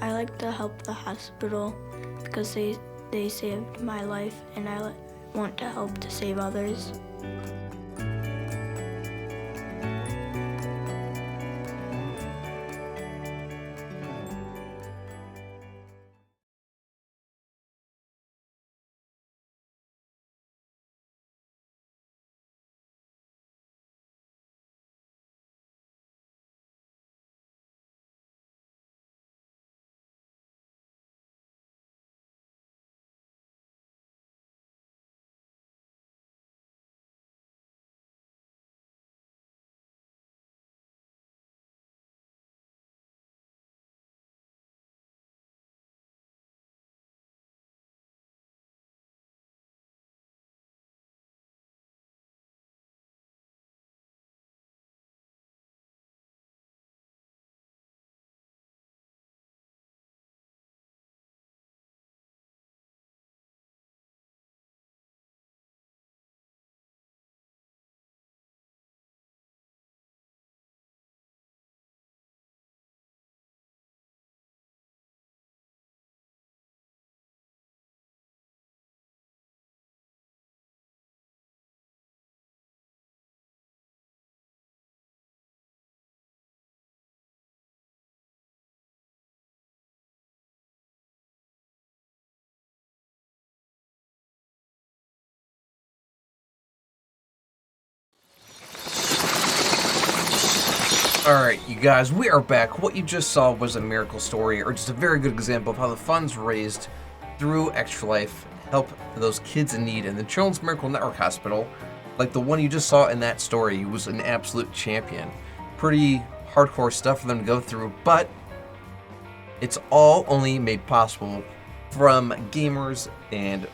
I like to help the hospital because they saved my life, and I want to help to save others. Alright, you guys, we are back. What you just saw was a miracle story, or just a very good example of how the funds raised through Extra Life help those kids in need. And the Children's Miracle Network Hospital, like the one you just saw in that story, was an absolute champion. Pretty hardcore stuff for them to go through, but it's all only made possible from gamers and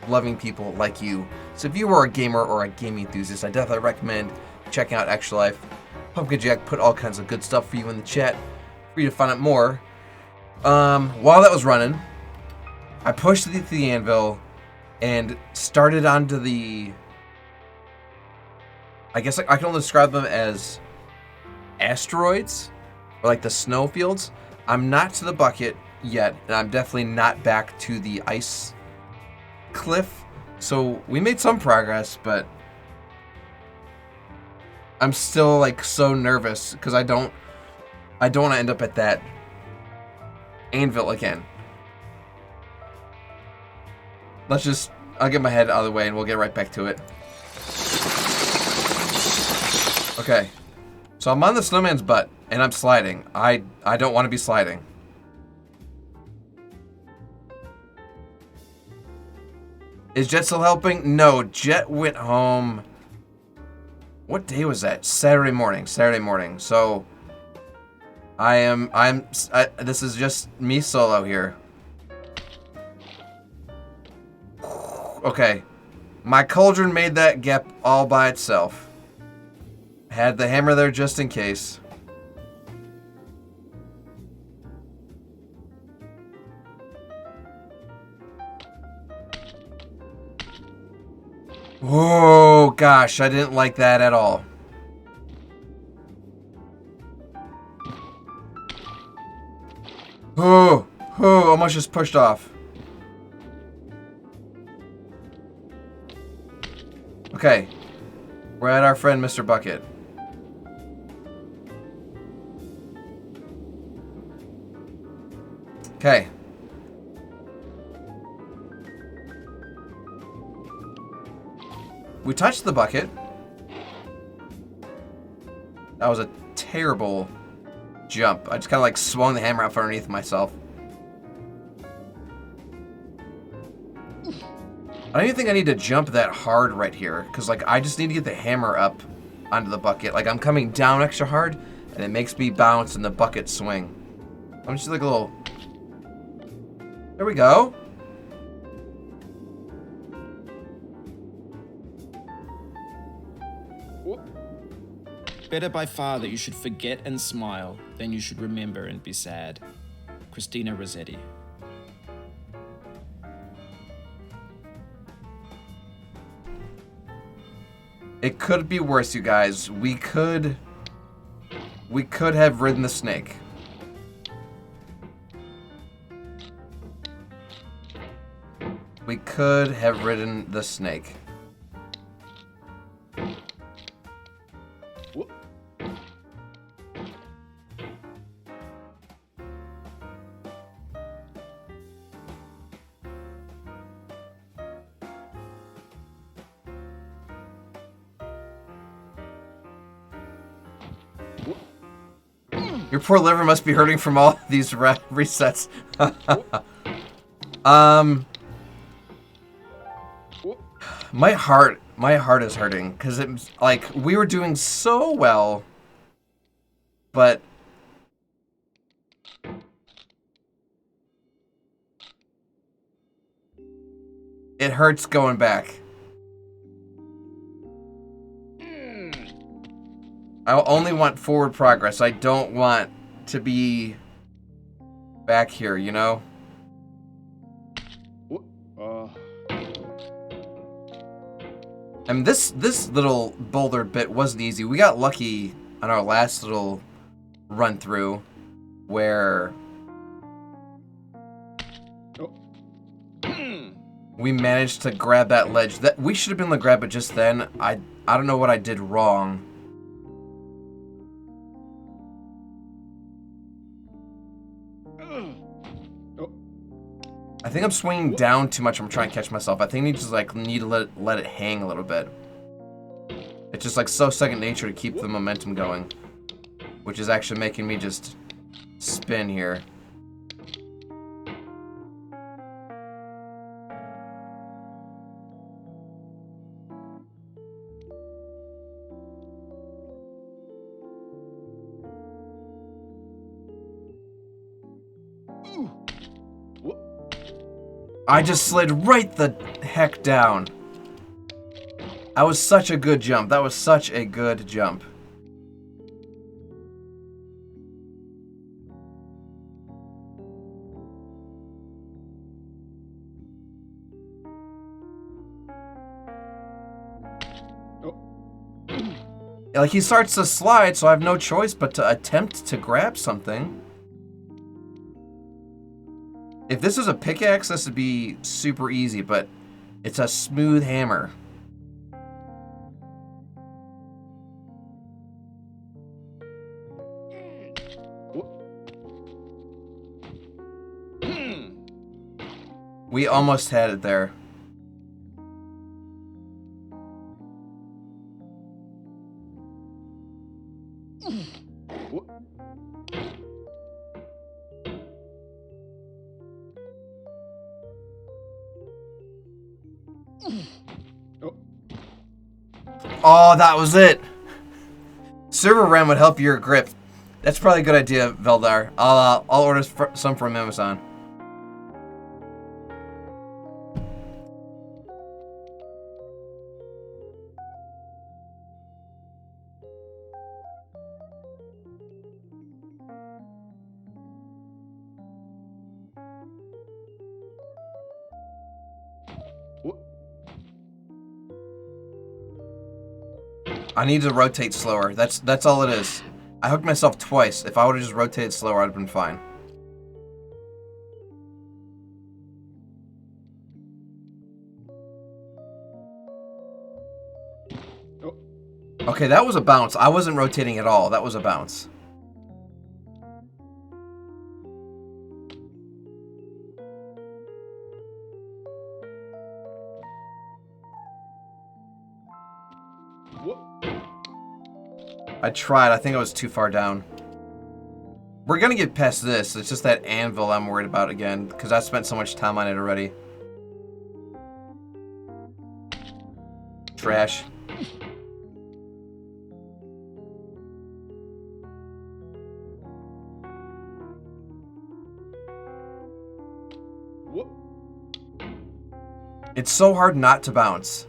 loving people like you. So if you are a gamer or a gaming enthusiast, I definitely recommend checking out Extra Life. Pumpkin Jack put all kinds of good stuff for you in the chat for you to find out more. While that was running, I pushed the anvil and started onto the... I guess I can only describe them as asteroids, or like the snowfields. I'm not to the bucket yet, and I'm definitely not back to the ice cliff. So we made some progress, but I'm still like so nervous because I don't want to end up at that anvil again. I'll get my head out of the way and we'll get right back to it. Okay. So I'm on the snowman's butt and I'm sliding. I don't want to be sliding. Is Jet still helping? No, Jet went home. What day was that? Saturday morning. So this is just me solo here. Okay. My cauldron made that gap all by itself. Had the hammer there just in case. Oh gosh, I didn't like that at all. Oh, almost just pushed off. Okay. We're at our friend Mr. Bucket. Okay. We touched the bucket. That was a terrible jump. I just kind of like swung the hammer out from underneath myself. I don't even think I need to jump that hard right here, because like I just need to get the hammer up onto the bucket. Like I'm coming down extra hard, and it makes me bounce and the bucket swing. I'm just like a little... There we go. Better by far that you should forget and smile than you should remember and be sad. Christina Rossetti. It could be worse, you guys. We could have ridden the snake. We could have ridden the snake. Your poor liver must be hurting from all these resets. My heart is hurting because it's like we were doing so well, but it hurts going back. I only want forward progress. I don't want to be back here, you know? And this little boulder bit wasn't easy. We got lucky on our last little run through where we managed to grab that ledge. That we should have been able to grab it just then. I don't know what I did wrong. I think I'm swinging down too much. I'm trying to catch myself. I think I just like need to let it hang a little bit. It's just like so second nature to keep the momentum going, which is actually making me just spin here. I just slid right the heck down. That was such a good jump. That was such a good jump. Like he starts to slide, so I have no choice but to attempt to grab something. If this was a pickaxe, this would be super easy, but it's a smooth hammer. We almost had it there. Oh, that was it. Server RAM would help your grip. That's probably a good idea, Veldar. I'll order some from Amazon. I need to rotate slower. That's all it is. I hooked myself twice. If I would have just rotated slower, I'd have been fine. Okay, that was a bounce. I wasn't rotating at all. That was a bounce. I tried. I think I was too far down. We're gonna get past this. It's just that anvil I'm worried about again, because I spent so much time on it already. Trash. It's so hard not to bounce.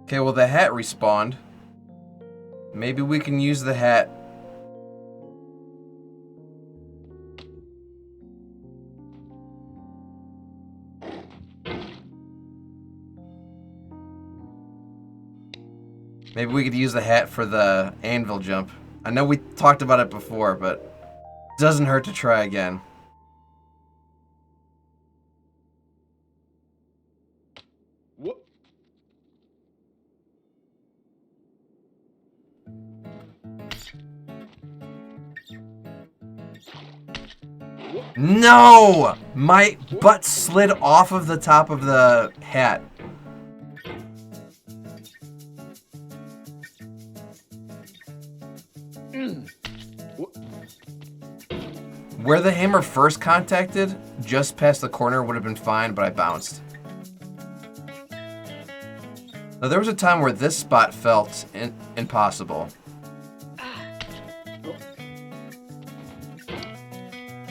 Okay, well the hat respawned. Maybe we can use the hat. Maybe we could use the hat for the anvil jump. I know we talked about it before, but it doesn't hurt to try again. No! My butt slid off of the top of the hat. Where the hammer first contacted, just past the corner would have been fine, but I bounced. Now there was a time where this spot felt impossible.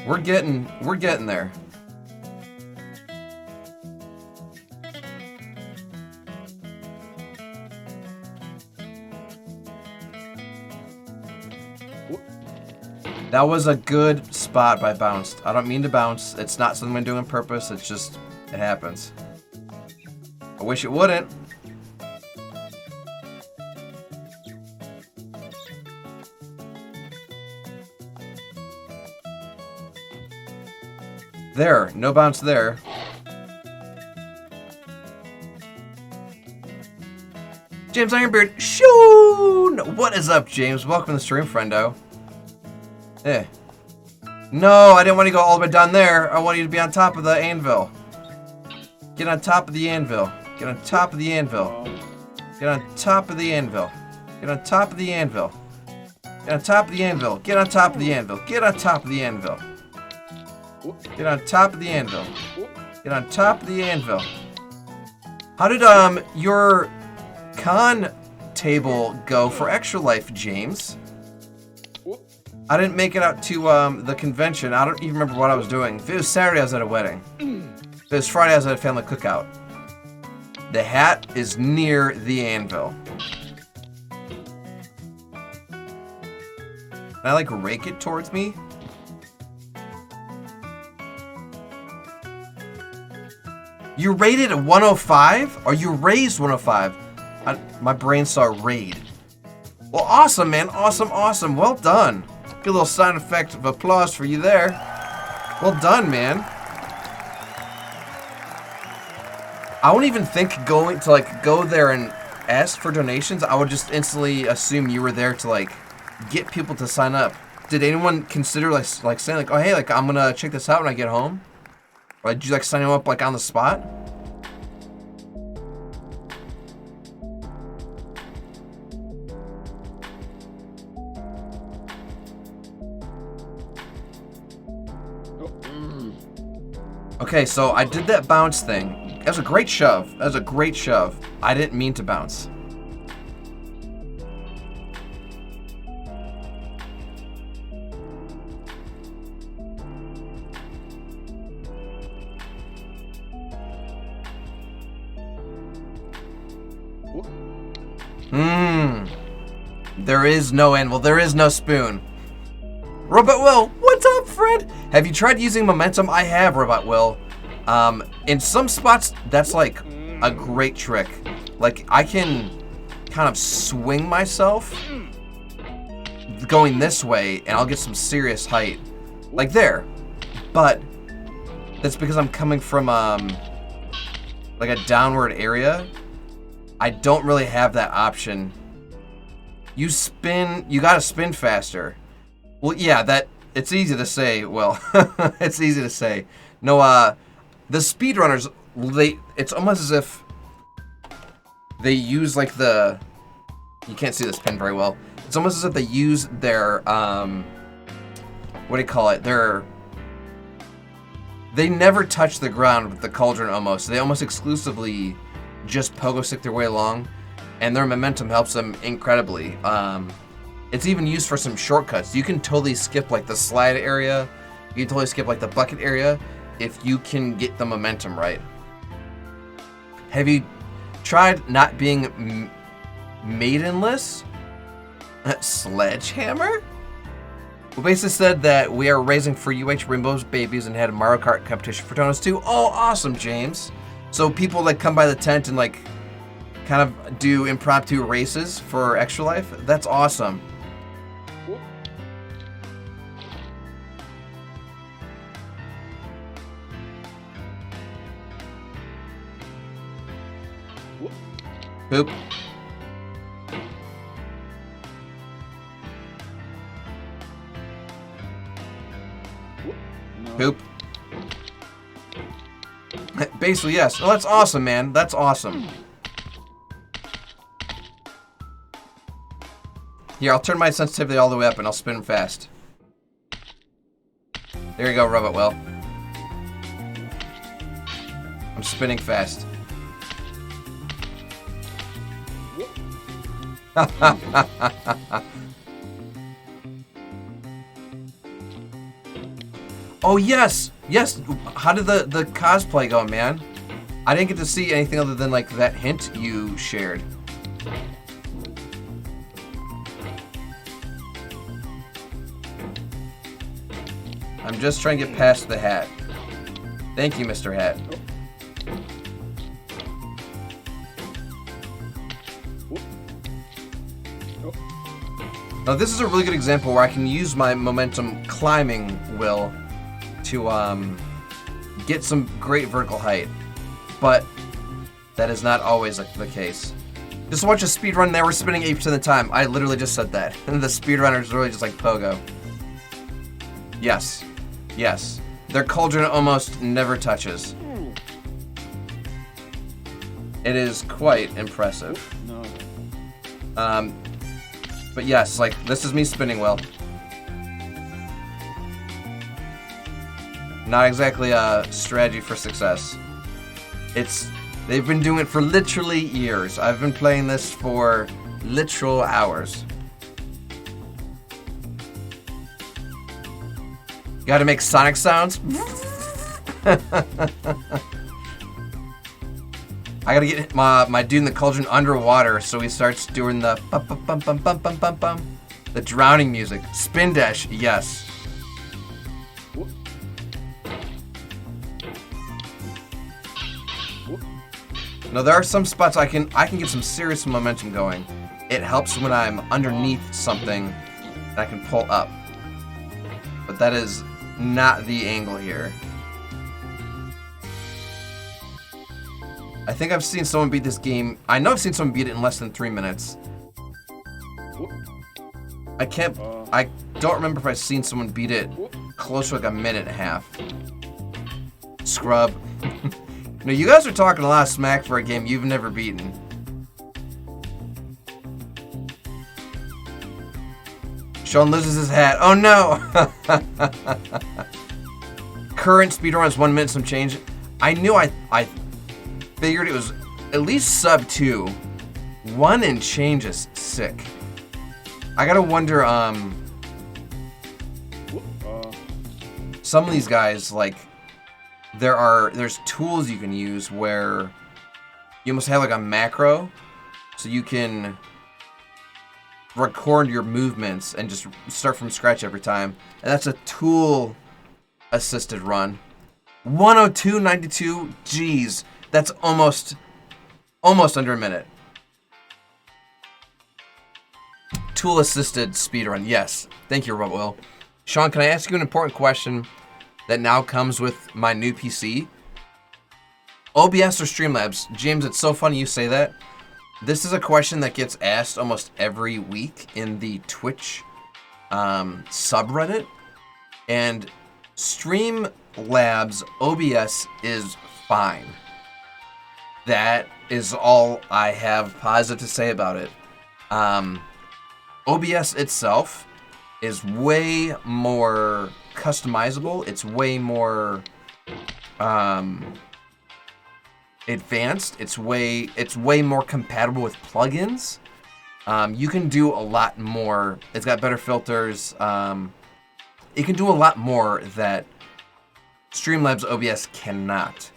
We're getting there. That was a good spot, but I bounced. I don't mean to bounce. It's not something I'm doing on purpose. It's just, it happens. I wish it wouldn't. There, no bounce there. James Ironbeard, shoon! What is up, James? Welcome to the stream, friendo. Eh. No, I didn't want to go all the way down there. I want you to be on top of the anvil. Get on top of the anvil. Get on top of the anvil. Get on top of the anvil. Get on top of the anvil. Get on top of the anvil. Get on top of the anvil. Get on top of the anvil. Get on top of the anvil. Get on top of the anvil. How did your con table go for Extra Life, James? I didn't make it out to the convention. I don't even remember what I was doing. If it was Saturday, I was at a wedding. If it was Friday, I was at a family cookout. The hat is near the anvil. Can I like rake it towards me? You rated at 105? Or you raised 105? My brain saw raid. Well, awesome, man. Awesome, awesome. Well done. Get a little sound effect of applause for you there. Well done, man. I wouldn't even think going to like go there and ask for donations. I would just instantly assume you were there to like get people to sign up. Did anyone consider like saying like, oh hey, like I'm gonna check this out when I get home? Or did you like sign them up like on the spot? Okay, so I did that bounce thing. That was a great shove. That was a great shove. I didn't mean to bounce. There is no anvil. There is no spoon. Robot Will, what's up, Fred? Have you tried using momentum? I have, Robot Will. In some spots, that's like a great trick. Like, I can kind of swing myself going this way, and I'll get some serious height. Like there. But that's because I'm coming from, like a downward area. I don't really have that option. You gotta spin faster. Well, yeah, it's easy to say. Well, it's easy to say. No, the speedrunners, it's almost as if they use like you can't see this pin very well. It's almost as if they use their, what do you call it? They never touch the ground with the cauldron almost. They almost exclusively just pogo stick their way along, and their momentum helps them incredibly. It's even used for some shortcuts. You can totally skip like the slide area. You can totally skip like the bucket area if you can get the momentum right. Have you tried not being maidenless? Sledgehammer? We basically said that we are raising for UH Rainbow's babies and had a Mario Kart competition for Donuts too. Oh, awesome, James. So people like come by the tent and like kind of do impromptu races for Extra Life. That's awesome. Boop. Poop. Basically, yes. Oh, that's awesome, man. That's awesome. Here, I'll turn my sensitivity all the way up and I'll spin them fast. There you go, Robot Well. I'm spinning fast. Oh, yes! Yes! How did the cosplay go, man? I didn't get to see anything other than, like, that hint you shared. I'm just trying to get past the hat. Thank you, Mr. Hat. Now, this is a really good example where I can use my momentum climbing will to get some great vertical height, but that is not always the case. Just watch a speedrun, they were spinning 8% of the time. I literally just said that. And the speedrunners really just like pogo. Yes. Yes. Their cauldron almost never touches. It is quite impressive. No. But yes, like, this is me spinning well. Not exactly a strategy for success. They've been doing it for literally years. I've been playing this for literal hours. Gotta make Sonic sounds. I gotta get my dude in the cauldron underwater so he starts doing the bum bum bum bum bum bum bum bum. The drowning music. Spin dash, yes. Now there are some spots I can get some serious momentum going. It helps when I'm underneath something and I can pull up. But that is not the angle here. I think I've seen someone beat this game. I know I've seen someone beat it in less than 3 minutes. I don't remember if I've seen someone beat it close to like a minute and a half. Scrub. No, you guys are talking a lot of smack for a game you've never beaten. Sean loses his hat. Oh no! Current speedrun is 1 minute some change. I knew I figured it was at least sub 2. 1 and change is sick. I gotta wonder, some of these guys, like, there's tools you can use where you almost have like a macro, so you can record your movements and just start from scratch every time. And that's a tool assisted run. 102.92, geez, that's almost almost under a minute. Tool-assisted speedrun. Yes. Thank you, Robot Will. Sean, can I ask you an important question that now comes with my new PC? OBS or Streamlabs? James, it's so funny you say that. This is a question that gets asked almost every week in the Twitch subreddit. And Streamlabs OBS is fine. That is all I have positive to say about it. OBS itself is way more customizable. It's way more advanced. It's way more compatible with plugins. You can do a lot more. It's got better filters. It can do a lot more that Streamlabs OBS cannot.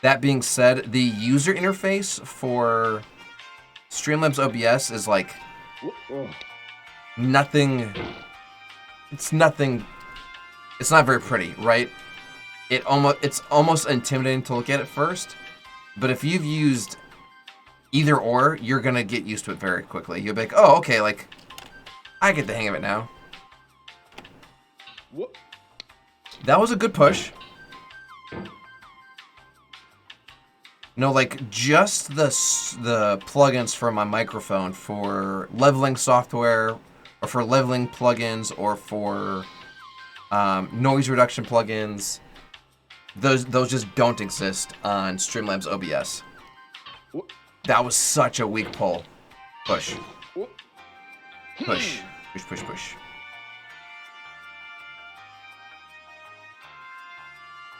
That being said, the user interface for Streamlabs OBS is like nothing. It's nothing. It's not very pretty, right? It's almost intimidating to look at it first. But if you've used either or, you're gonna get used to it very quickly. You'll be like, oh, okay, like I get the hang of it now. That was a good push. No, like just the plugins for my microphone for leveling software, or for leveling plugins, or for noise reduction plugins. Those just don't exist on Streamlabs OBS. That was such a weak pull. Push. Push. Push, push, push.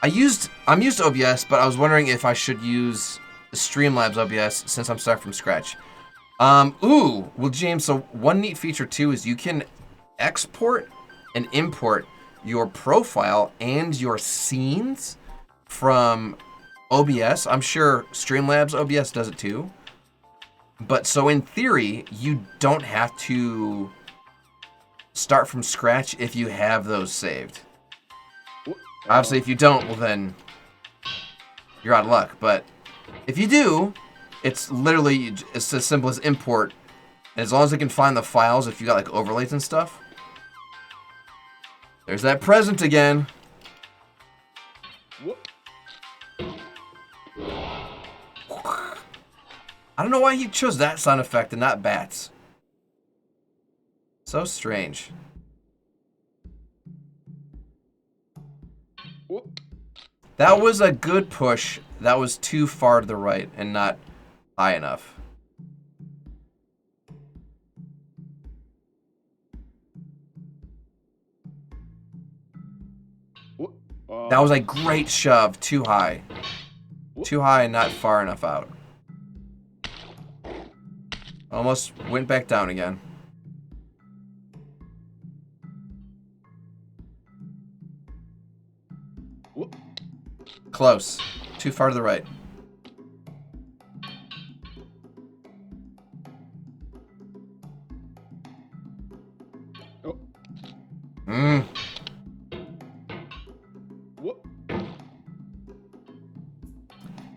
I'm used to OBS, but I was wondering if I should use the Streamlabs OBS since I'm starting from scratch. Well, James, so one neat feature too is you can export and import your profile and your scenes from OBS. I'm sure Streamlabs OBS does it too. But so in theory, you don't have to start from scratch if you have those saved. Obviously, if you don't, well then you're out of luck. But if you do, it's literally it's as simple as import. And as long as it can find the files, if you got like overlays and stuff. There's that present again. I don't know why he chose that sound effect and not bats. So strange. That was a good push. That was too far to the right and not high enough. That was a great shove. Too high. Too high and not far enough out. Almost went back down again. Close. Too far to the right.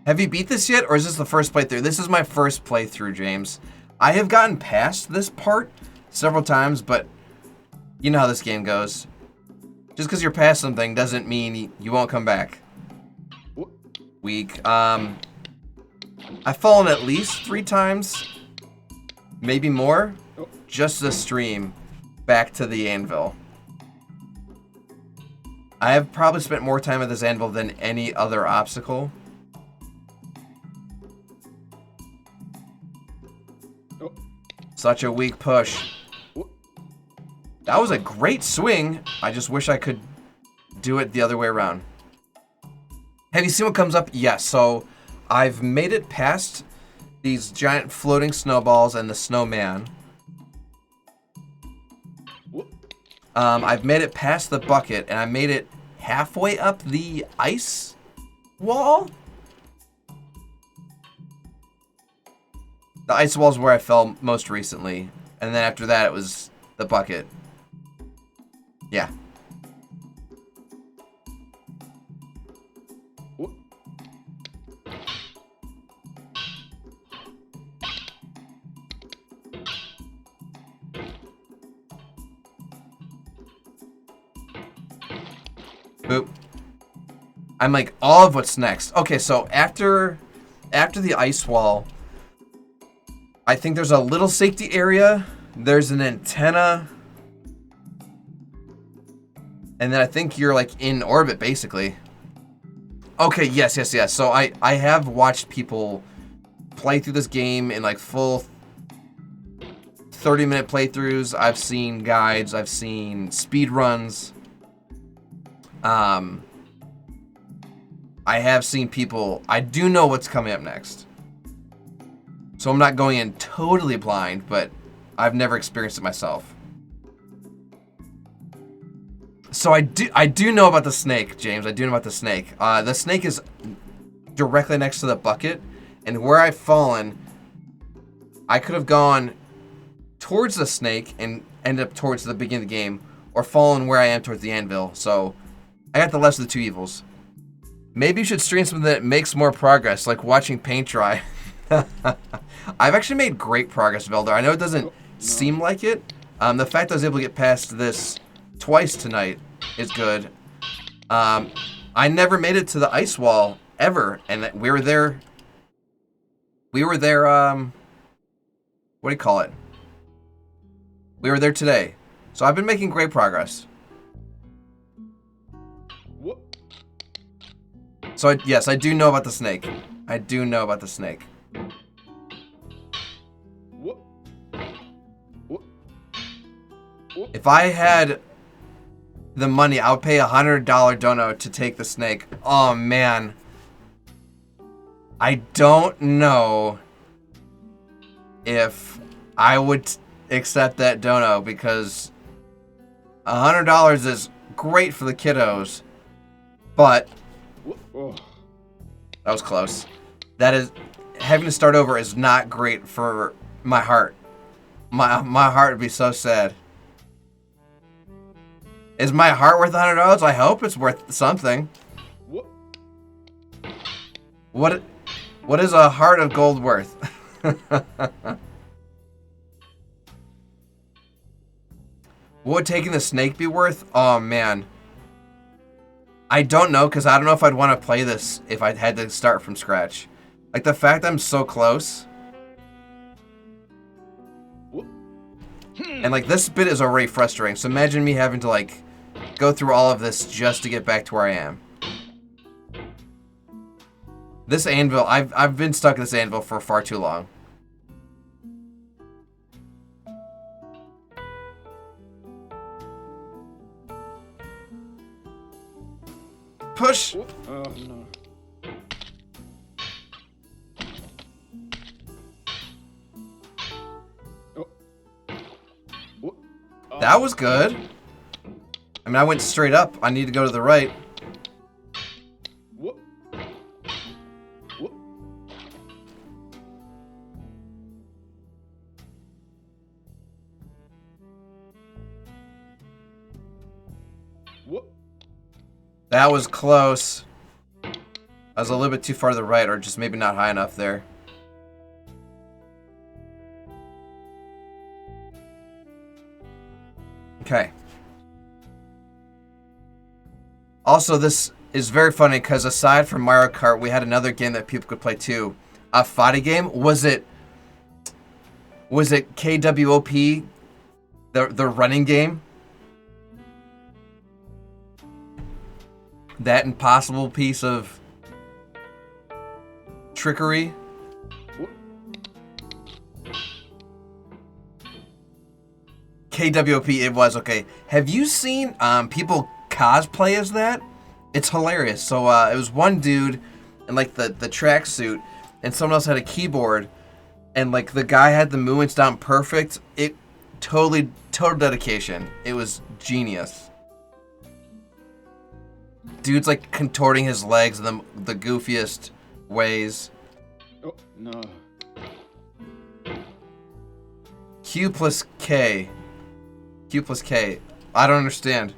Have you beat this yet, or is this the first playthrough? This is my first playthrough, James. I have gotten past this part several times, but you know how this game goes. Just because you're past something doesn't mean you won't come back. Weak. I've fallen at least 3 times, maybe more, just the stream back to the anvil. I have probably spent more time at this anvil than any other obstacle. Such a weak push. That was a great swing. I just wish I could do it the other way around. Have you seen what comes up? Yes, so I've made it past these giant floating snowballs and the snowman. I've made it past the bucket, and I made it halfway up the ice wall. The ice wall is where I fell most recently, and then after that it was the bucket. Yeah. Boop. I'm like, all of what's next. Okay, so after the ice wall, I think there's a little safety area. There's an antenna. And then I think you're like in orbit, basically. Okay, yes. So I have watched people play through this game in like full 30-minute playthroughs. I've seen guides. I've seen speed runs. I have seen people. I do know what's coming up next. So I'm not going in totally blind, but I've never experienced it myself. So I do know about the snake, James. I do know about the snake. The snake is directly next to the bucket, and where I've fallen, I could have gone towards the snake and ended up towards the beginning of the game, or fallen where I am towards the anvil. So I got the less of the two evils. Maybe you should stream something that makes more progress, like watching paint dry. I've actually made great progress, Velder. I know it doesn't seem like it. The fact I was able to get past this twice tonight is good. I never made it to the ice wall ever, and we were there. What do you call it? We were there today. So I've been making great progress. So yes, I do know about the snake. I do know about the snake. If I had the money, I would pay $100 dono to take the snake. Oh man. I don't know if I would accept that dono, because $100 is great for the kiddos, but that was close. That is, having to start over is not great for my heart. My heart would be so sad. Is my heart worth $100? I hope it's worth something. What is a heart of gold worth? What would taking the snake be worth? Oh man. I don't know, because I don't know if I'd want to play this if I had to start from scratch. Like, the fact I'm so close. And like, this bit is already frustrating. So imagine me having to like go through all of this just to get back to where I am. This anvil, I've been stuck in this anvil for far too long. Push! Oh, no. That was good. I mean, I went straight up. I need to go to the right. That was close. I was a little bit too far to the right, or just maybe not high enough there. Okay. Also, this is very funny because aside from Mario Kart, we had another game that people could play too. A fighting game. Was it KWOP? The running game? That impossible piece of trickery. KWOP, it was, okay. Have you seen people cosplay as that? It's hilarious. So it was one dude in like the tracksuit, and someone else had a keyboard, and like the guy had the movements down perfect. It total dedication. It was genius. Dude's like contorting his legs in the goofiest ways. Oh, no. Q plus K. Q plus K. I don't understand.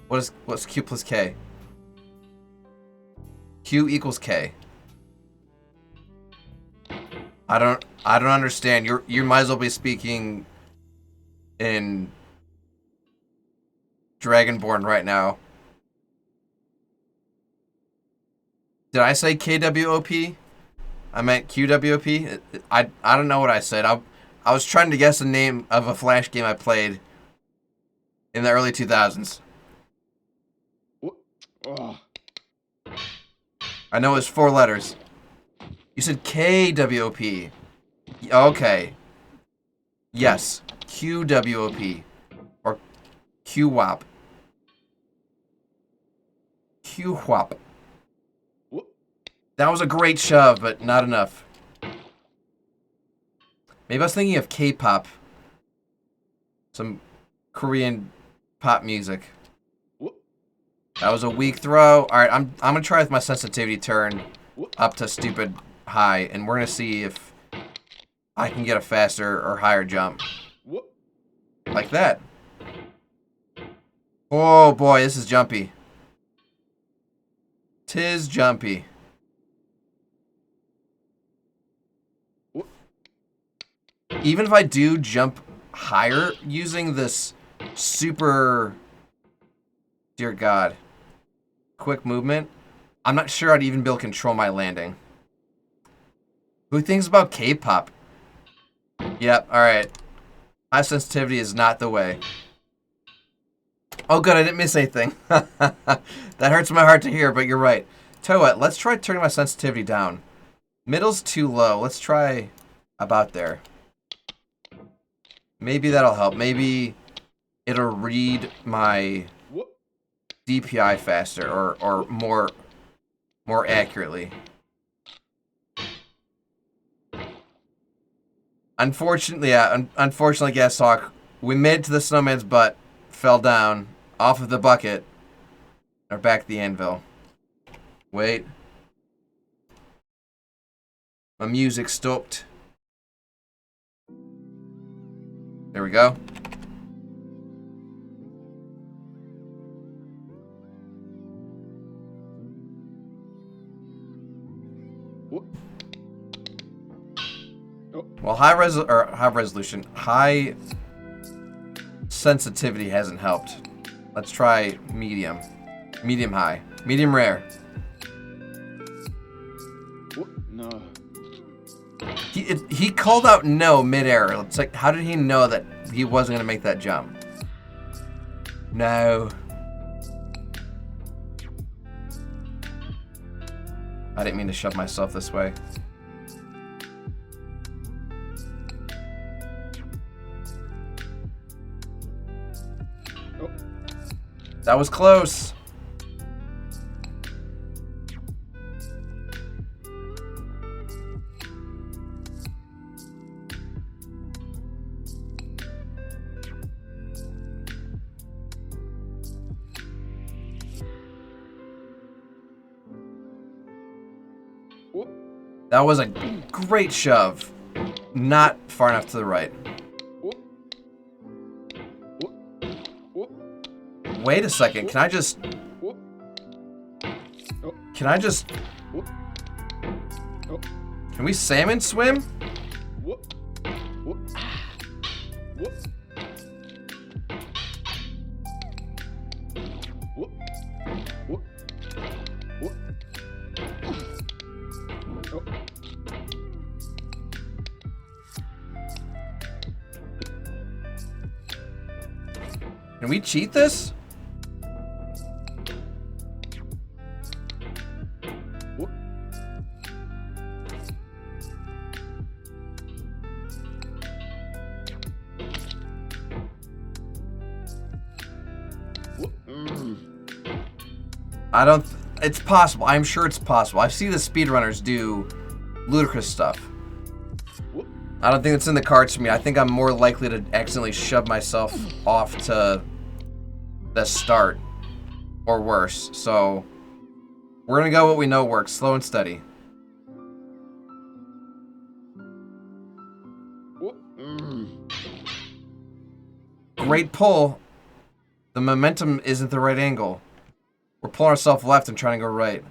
What's Q plus K? Q equals K. I don't understand. You might as well be speaking in Dragonborn right now. Did I say KWOP? I meant QWOP. I don't know what I said. I was trying to guess the name of a Flash game I played in the early 2000s. I know it's 4 letters. You said KWOP. Okay. Yes. QWOP. Or QWOP. QWOP. That was a great shove, but not enough. Maybe I was thinking of K-pop. Some Korean pop music. That was a weak throw. All right, I'm gonna try with my sensitivity turn up to stupid high, and we're gonna see if I can get a faster or higher jump. Like that. Oh boy, this is jumpy. 'Tis jumpy. Even if I do jump higher using this super, dear God, quick movement, I'm not sure I'd even be able to control my landing. Who thinks about K-pop? Yep, alright. High sensitivity is not the way. Oh good, I didn't miss anything. That hurts my heart to hear, but you're right. Tell you what, let's try turning my sensitivity down. Middle's too low. Let's try about there. Maybe that'll help. Maybe it'll read my DPI faster or more accurately. Unfortunately, yeah, unfortunately, Gashawk, we made it to the snowman's butt, fell down off of the bucket, or back the anvil. Wait. My music stopped. There we go. Well, high resolution, high sensitivity hasn't helped. Let's try medium. Medium high. Medium rare. No. He called out no mid-air. It's like, how did he know that he wasn't going to make that jump? No. I didn't mean to shove myself this way. That was close. That was a great shove. Not far enough to the right. Wait a second, can I just... Can we salmon swim? Can we cheat this? I don't... It's possible. I'm sure it's possible. I see the speedrunners do ludicrous stuff. I don't think it's in the cards for me. I think I'm more likely to accidentally shove myself off to the start. Or worse. So, we're gonna go what we know works. Slow and steady. Great pull. The momentum isn't the right angle. We're pulling ourselves left and trying to go right.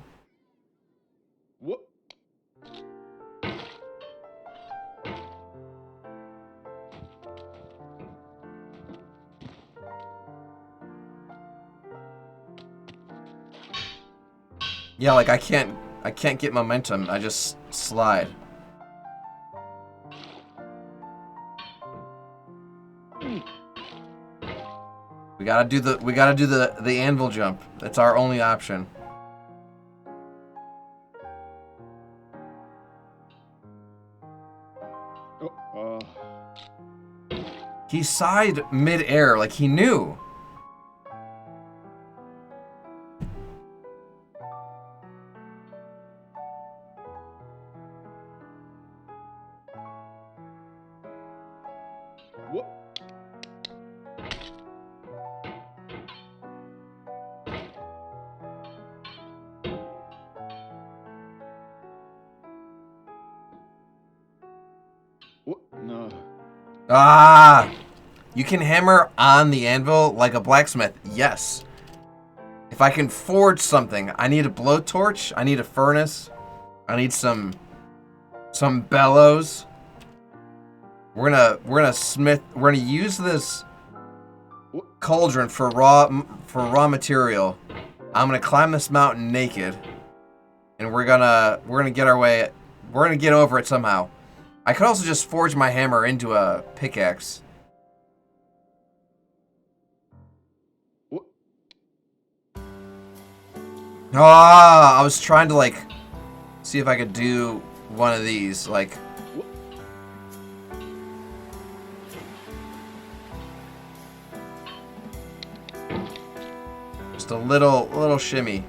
Yeah, like I can't I can't get momentum. I just slide. We gotta do the anvil jump. That's our only option. He sighed mid-air, like he knew. No. Ah! You can hammer on the anvil like a blacksmith. Yes. If I can forge something, I need a blowtorch, I need a furnace, I need some bellows. We're gonna use this cauldron for raw material. I'm gonna climb this mountain naked, and we're gonna get over it somehow. I could also just forge my hammer into a pickaxe. Ah, I was trying to like see if I could do one of these, like just a little shimmy.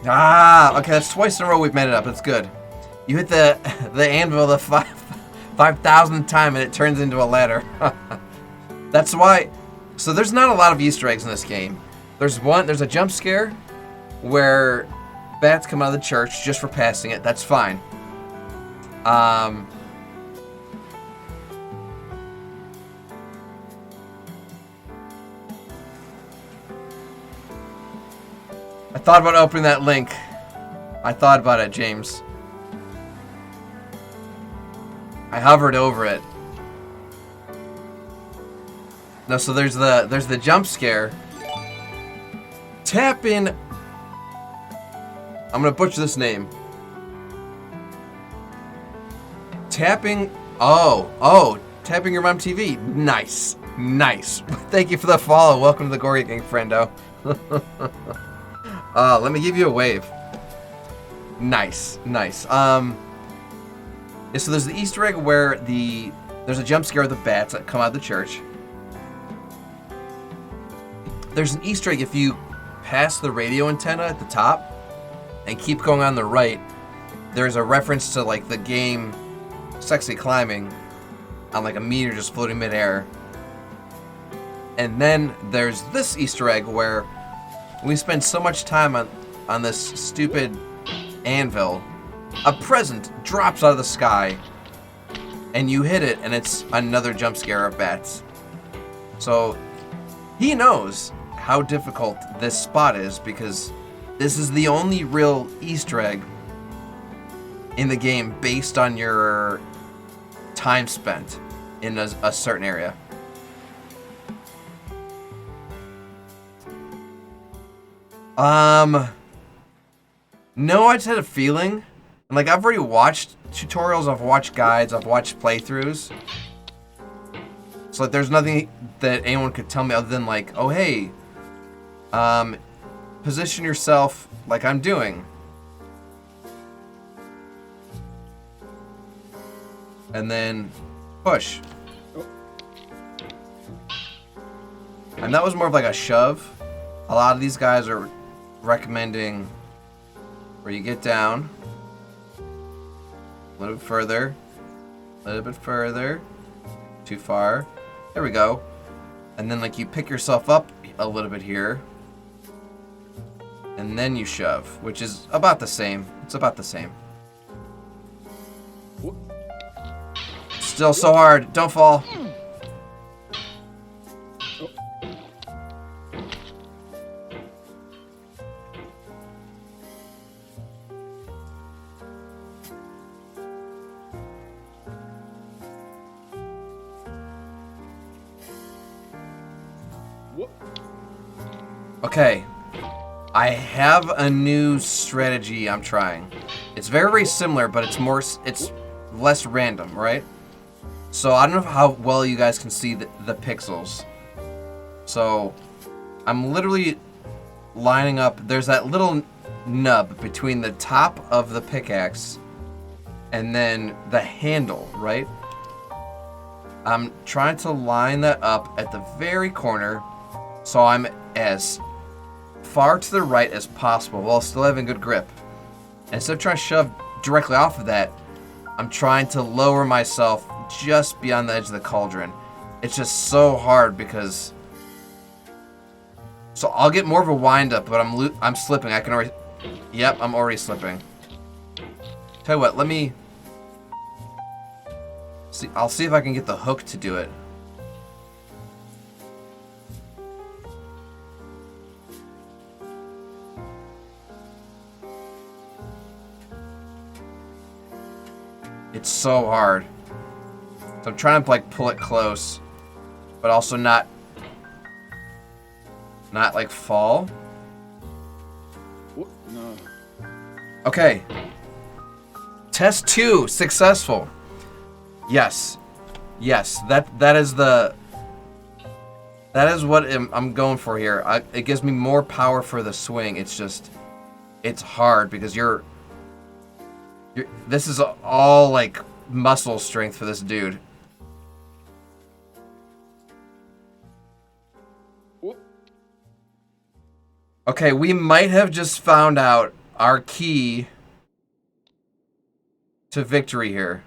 Ah, okay, that's twice in a row we've made it up. That's good. You hit the anvil the 5,000th time and it turns into a ladder. That's why. So there's not a lot of Easter eggs in this game. There's a jump scare where bats come out of the church just for passing it. That's fine. I thought about opening that link. I thought about it, James. I hovered over it. No, so there's the jump scare. Tap in. I'm gonna butcher this name. Tapping. Oh, tapping your mom TV. Nice. Thank you for the follow. Welcome to the Gory Gang, friendo. Let me give you a wave. Nice. Yeah, so there's the Easter egg where there's a jump scare of the bats that come out of the church. There's an Easter egg if you pass the radio antenna at the top and keep going on the right. There's a reference to like the game Sexy Climbing on like a meteor just floating midair. And then there's this Easter egg where we spend so much time on this stupid anvil, a present drops out of the sky, and you hit it, and it's another jump scare of bats. So he knows how difficult this spot is because this is the only real Easter egg in the game based on your time spent in a certain area. No, I just had a feeling. And like, I've already watched tutorials, I've watched guides, I've watched playthroughs. So like, there's nothing that anyone could tell me other than like, oh hey, position yourself like I'm doing. And then push. And that was more of like a shove. A lot of these guys are recommending where you get down a little bit further, too far, there we go, and then like you pick yourself up a little bit here, and then you shove, which is about the same. It's about the same. Still so hard, don't fall. Okay. I have a new strategy I'm trying. It's very, very similar, but it's less random, right? So I don't know how well you guys can see the pixels. So I'm literally lining up. There's that little nub between the top of the pickaxe and then the handle, right? I'm trying to line that up at the very corner so I'm as far to the right as possible while still having good grip. Instead of trying to shove directly off of that, I'm trying to lower myself just beyond the edge of the cauldron. It's just so hard because... So I'll get more of a wind up, but I'm slipping. I can already... Yep, I'm already slipping. Tell you what, let me... See, I'll see if I can get the hook to do it. It's so hard. So I'm trying to like pull it close, but also not like fall. No. Okay. Test 2 successful. Yes. Yes, that is what I'm going for here. It gives me more power for the swing. It's just, it's hard because this is all like muscle strength for this dude. Okay, we might have just found out our key to victory here.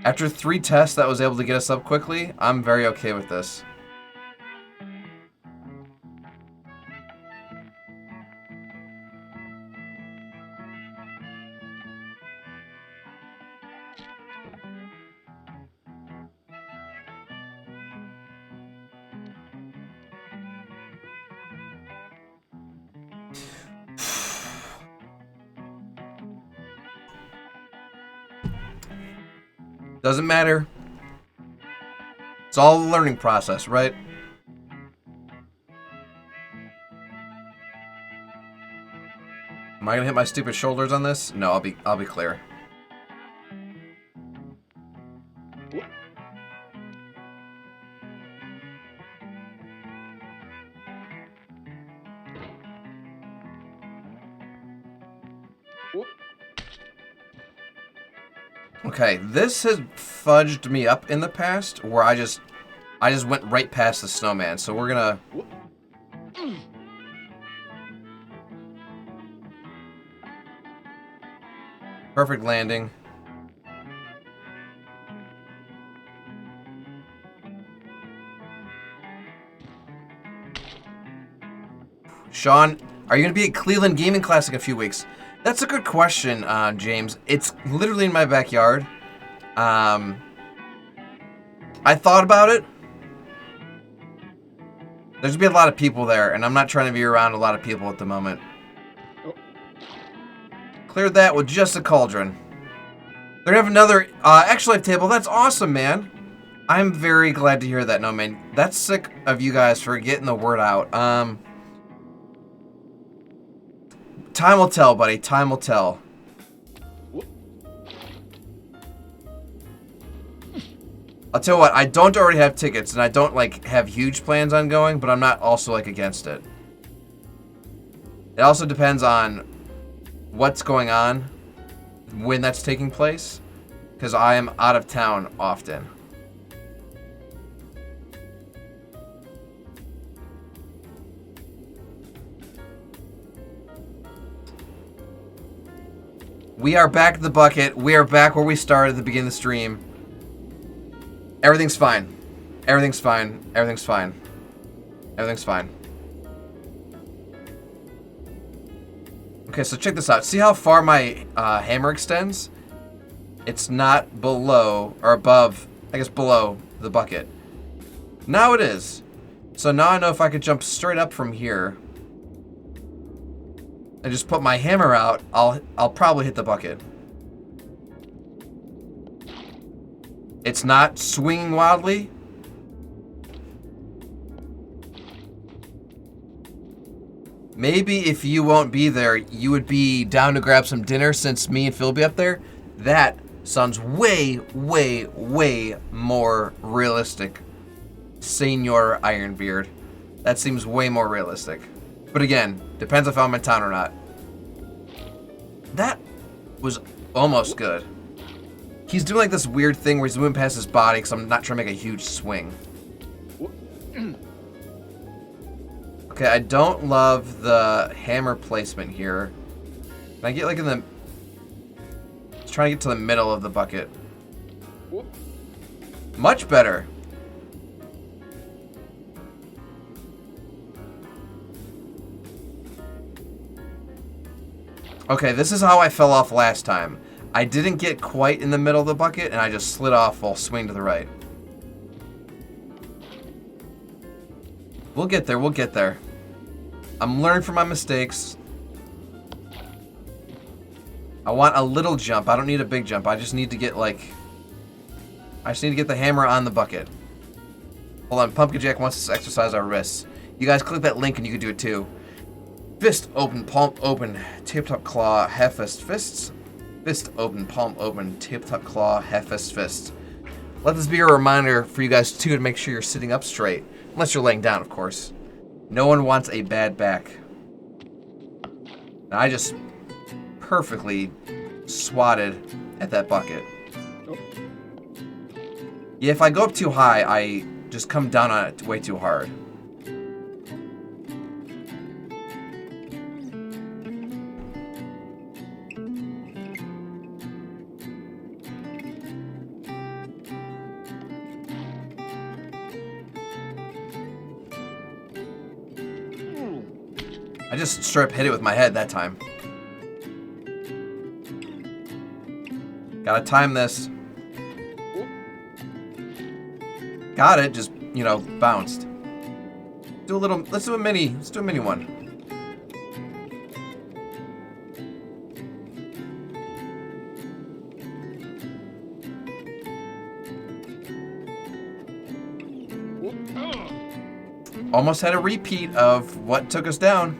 After 3 tests that was able to get us up quickly, I'm very okay with this. Doesn't matter. It's all a learning process, right? Am I gonna hit my stupid shoulders on this? No, I'll be clear. Okay, this has fudged me up in the past where I just went right past the snowman. So we're gonna perfect landing. Sean, are you gonna be at Cleveland Gaming Classic in a few weeks? That's a good question, James. It's literally in my backyard. I thought about it. There's gonna be a lot of people there, and I'm not trying to be around a lot of people at the moment. Cleared that with just a cauldron. They're gonna have another extra-life table. That's awesome, man. I'm very glad to hear that. No, man, that's sick of you guys for getting the word out. Time will tell, buddy. Time will tell. I'll tell you what, I don't already have tickets, and I don't, like, have huge plans on going, but I'm not also, like, against it. It also depends on what's going on, when that's taking place, because I am out of town often. We are back at the bucket. We are back where we started at the beginning of the stream. Everything's fine. Everything's fine. Everything's fine. Everything's fine. Okay, so check this out. See how far my hammer extends? It's not below, or above, I guess below the bucket. Now it is. So now I know if I could jump straight up from here and just put my hammer out, I'll probably hit the bucket. It's not swinging wildly, Maybe if you won't be there, you would be down to grab some dinner since me and Phil will be up there. That sounds way, way, way more realistic. Senor Ironbeard. That seems way more realistic. But again, depends if I'm in town or not. That was almost good. He's doing like this weird thing where he's moving past his body because I'm not trying to make a huge swing. Okay, I don't love the hammer placement here. Can I get like in the... Just trying to get to the middle of the bucket. Much better. Okay, this is how I fell off last time. I didn't get quite in the middle of the bucket, and I just slid off while swinging to the right. We'll get there, we'll get there. I'm learning from my mistakes. I want a little jump. I don't need a big jump. I just need to get, like... I just need to get the hammer on the bucket. Hold on, Pumpkin Jack wants us to exercise our wrists. You guys click that link and you can do it too. Fist open, palm open, tip-top claw, half fist fists. Fist open, palm open, tip-top claw, half fist fists. Let this be a reminder for you guys too to make sure you're sitting up straight. Unless you're laying down, of course. No one wants a bad back. Now, I just perfectly swatted at that bucket. Yeah, if I go up too high, I just come down on it way too hard. I just straight up hit it with my head that time. Gotta time this. Got it, just, you know, bounced. Do a little, let's do a mini one. Almost had a repeat of what took us down.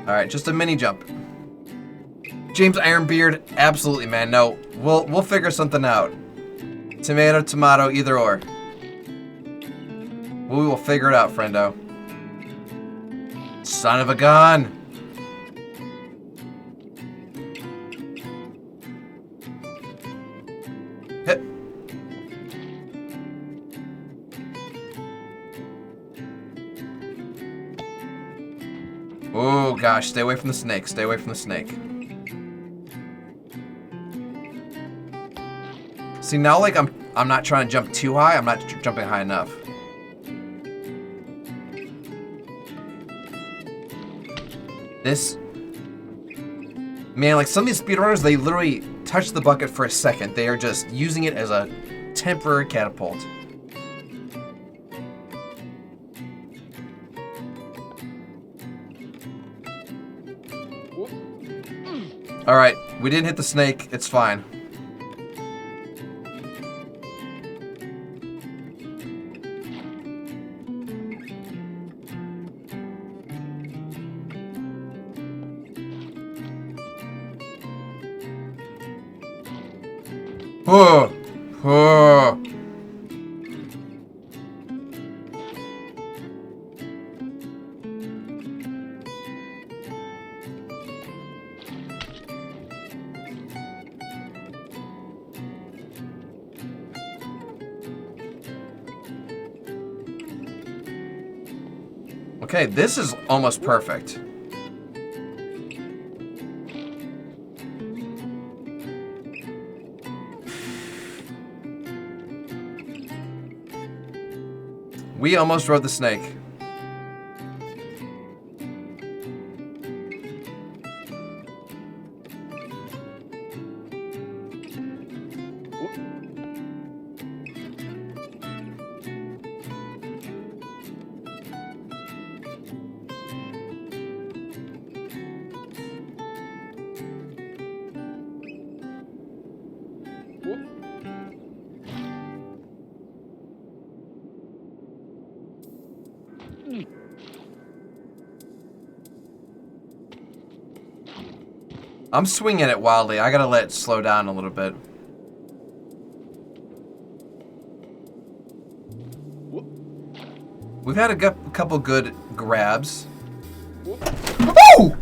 Alright, just a mini jump. James Ironbeard, absolutely, man. No, we'll figure something out. Tomato, tomato, either or. We will figure it out, friendo. Son of a gun. Hit. Oh gosh, stay away from the snake. Stay away from the snake. See, now like I'm not trying to jump too high. I'm not jumping high enough. This, man, like some of these speedrunners, they literally touch the bucket for a second. They are just using it as a temporary catapult. All right, we didn't hit the snake. It's fine. Oh, oh. Okay, this is almost perfect. We almost rode the snake. I'm swinging it wildly. I gotta let it slow down a little bit. We've had a couple good grabs. Oh!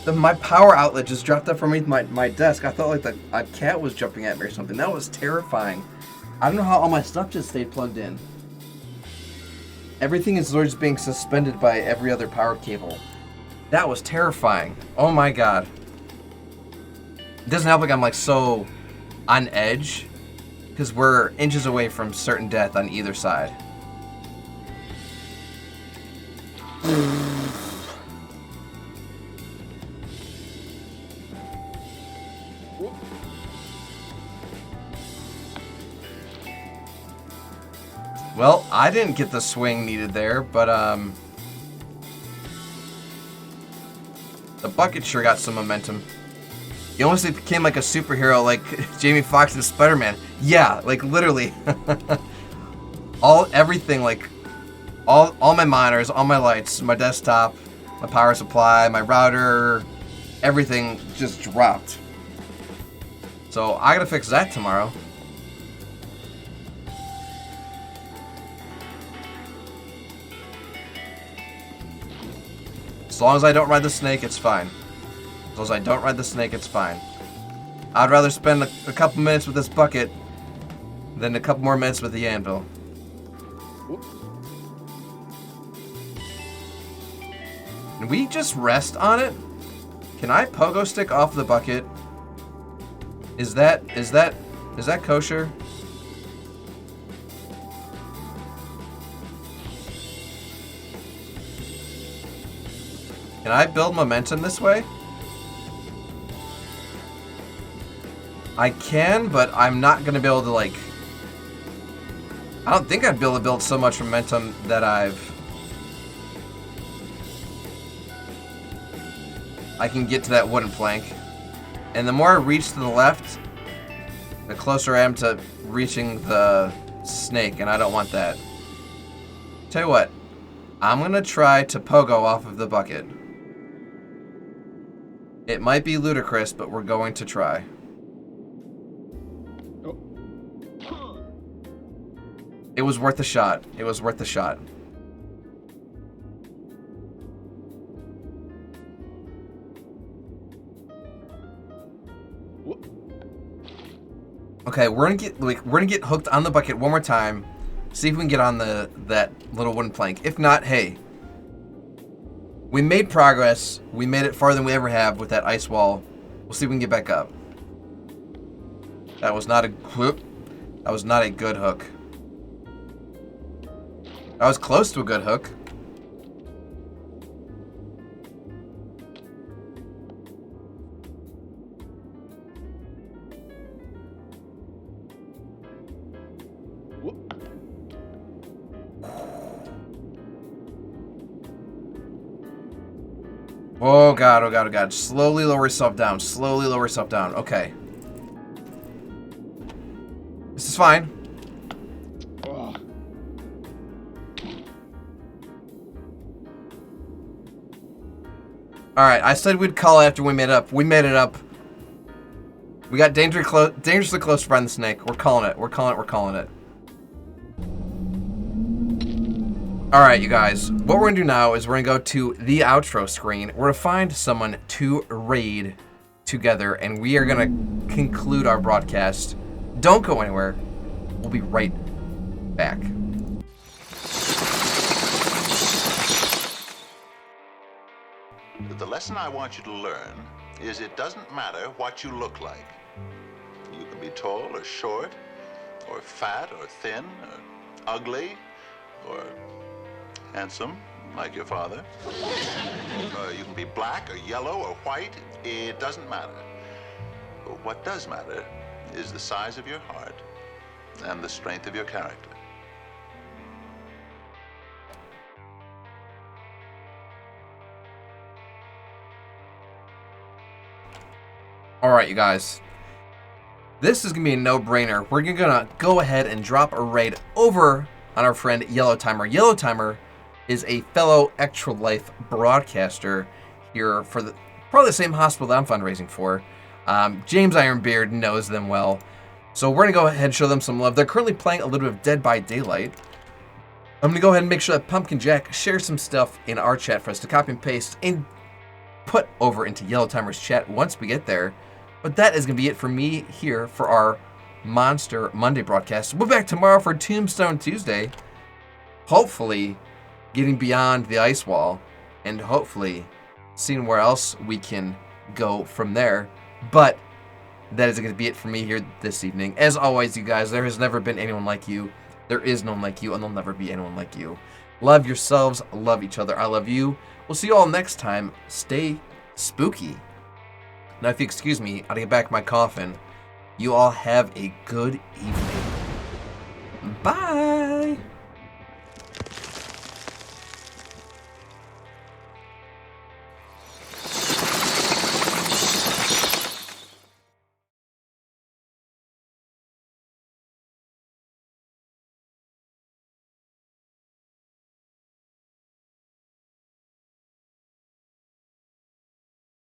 My power outlet just dropped up from my desk. I thought like a cat was jumping at me or something. That was terrifying. I don't know how all my stuff just stayed plugged in. Everything is just being suspended by every other power cable. That was terrifying. Oh my god. It doesn't help like I'm like so on edge because we're inches away from certain death on either side. Well, I didn't get the swing needed there, but the bucket sure got some momentum. You almost became like a superhero like Jamie Foxx and Spider-Man. Yeah, like literally. Everything, like all my monitors, all my lights, my desktop, my power supply, my router, everything just dropped. So I gotta fix that tomorrow. As long as I don't ride the snake, it's fine. As long as I don't ride the snake, it's fine. I'd rather spend a couple minutes with this bucket than a couple more minutes with the anvil. Can we just rest on it? Can I pogo stick off the bucket? Is that kosher? Can I build momentum this way? I can, but I'm not going to be able to, like... I don't think I'd be able to build so much momentum that I can get to that wooden plank. And the more I reach to the left, the closer I am to reaching the snake, and I don't want that. Tell you what, I'm going to try to pogo off of the bucket. It might be ludicrous, but we're going to try. It was worth a shot. It was worth a shot. Okay, we're gonna get hooked on the bucket one more time. See if we can get on that little wooden plank. If not, hey. We made progress. We made it farther than we ever have with that ice wall. We'll see if we can get back up. That was not a good hook. I was close to a good hook. Oh god, oh god, oh god. Slowly lower yourself down. Slowly lower yourself down. Okay. This is fine. Alright, I said we'd call it after we made it up. We made it up. We got dangerously close to finding the snake. We're calling it. We're calling it. Alright, you guys. What we're going to do now is we're going to go to the outro screen. We're going to find someone to raid together, and we are going to conclude our broadcast. Don't go anywhere. We'll be right back. The lesson I want you to learn is it doesn't matter what you look like. You can be tall or short, or fat or thin, or ugly, or handsome, like your father. You can be black or yellow or white. It doesn't matter. But what does matter is the size of your heart and the strength of your character. Alright, you guys. This is going to be a no-brainer. We're going to go ahead and drop a raid over on our friend Yellow Timer. Yellow Timer is a fellow Extra Life broadcaster here for probably the same hospital that I'm fundraising for. James Ironbeard knows them well. So we're going to go ahead and show them some love. They're currently playing a little bit of Dead by Daylight. I'm going to go ahead and make sure that Pumpkin Jack shares some stuff in our chat for us to copy and paste and put over into Yellow Timer's chat once we get there. But that is going to be it for me here for our Monster Monday broadcast. We'll be back tomorrow for Tombstone Tuesday. Hopefully getting beyond the ice wall and hopefully seeing where else we can go from there. But that is going to be it for me here this evening. As always, you guys, there has never been anyone like you. There is no one like you, and there'll never be anyone like you. Love yourselves. Love each other. I love you. We'll see you all next time. Stay spooky. Now, if you excuse me, I'll get back my coffin. You all have a good evening. Bye.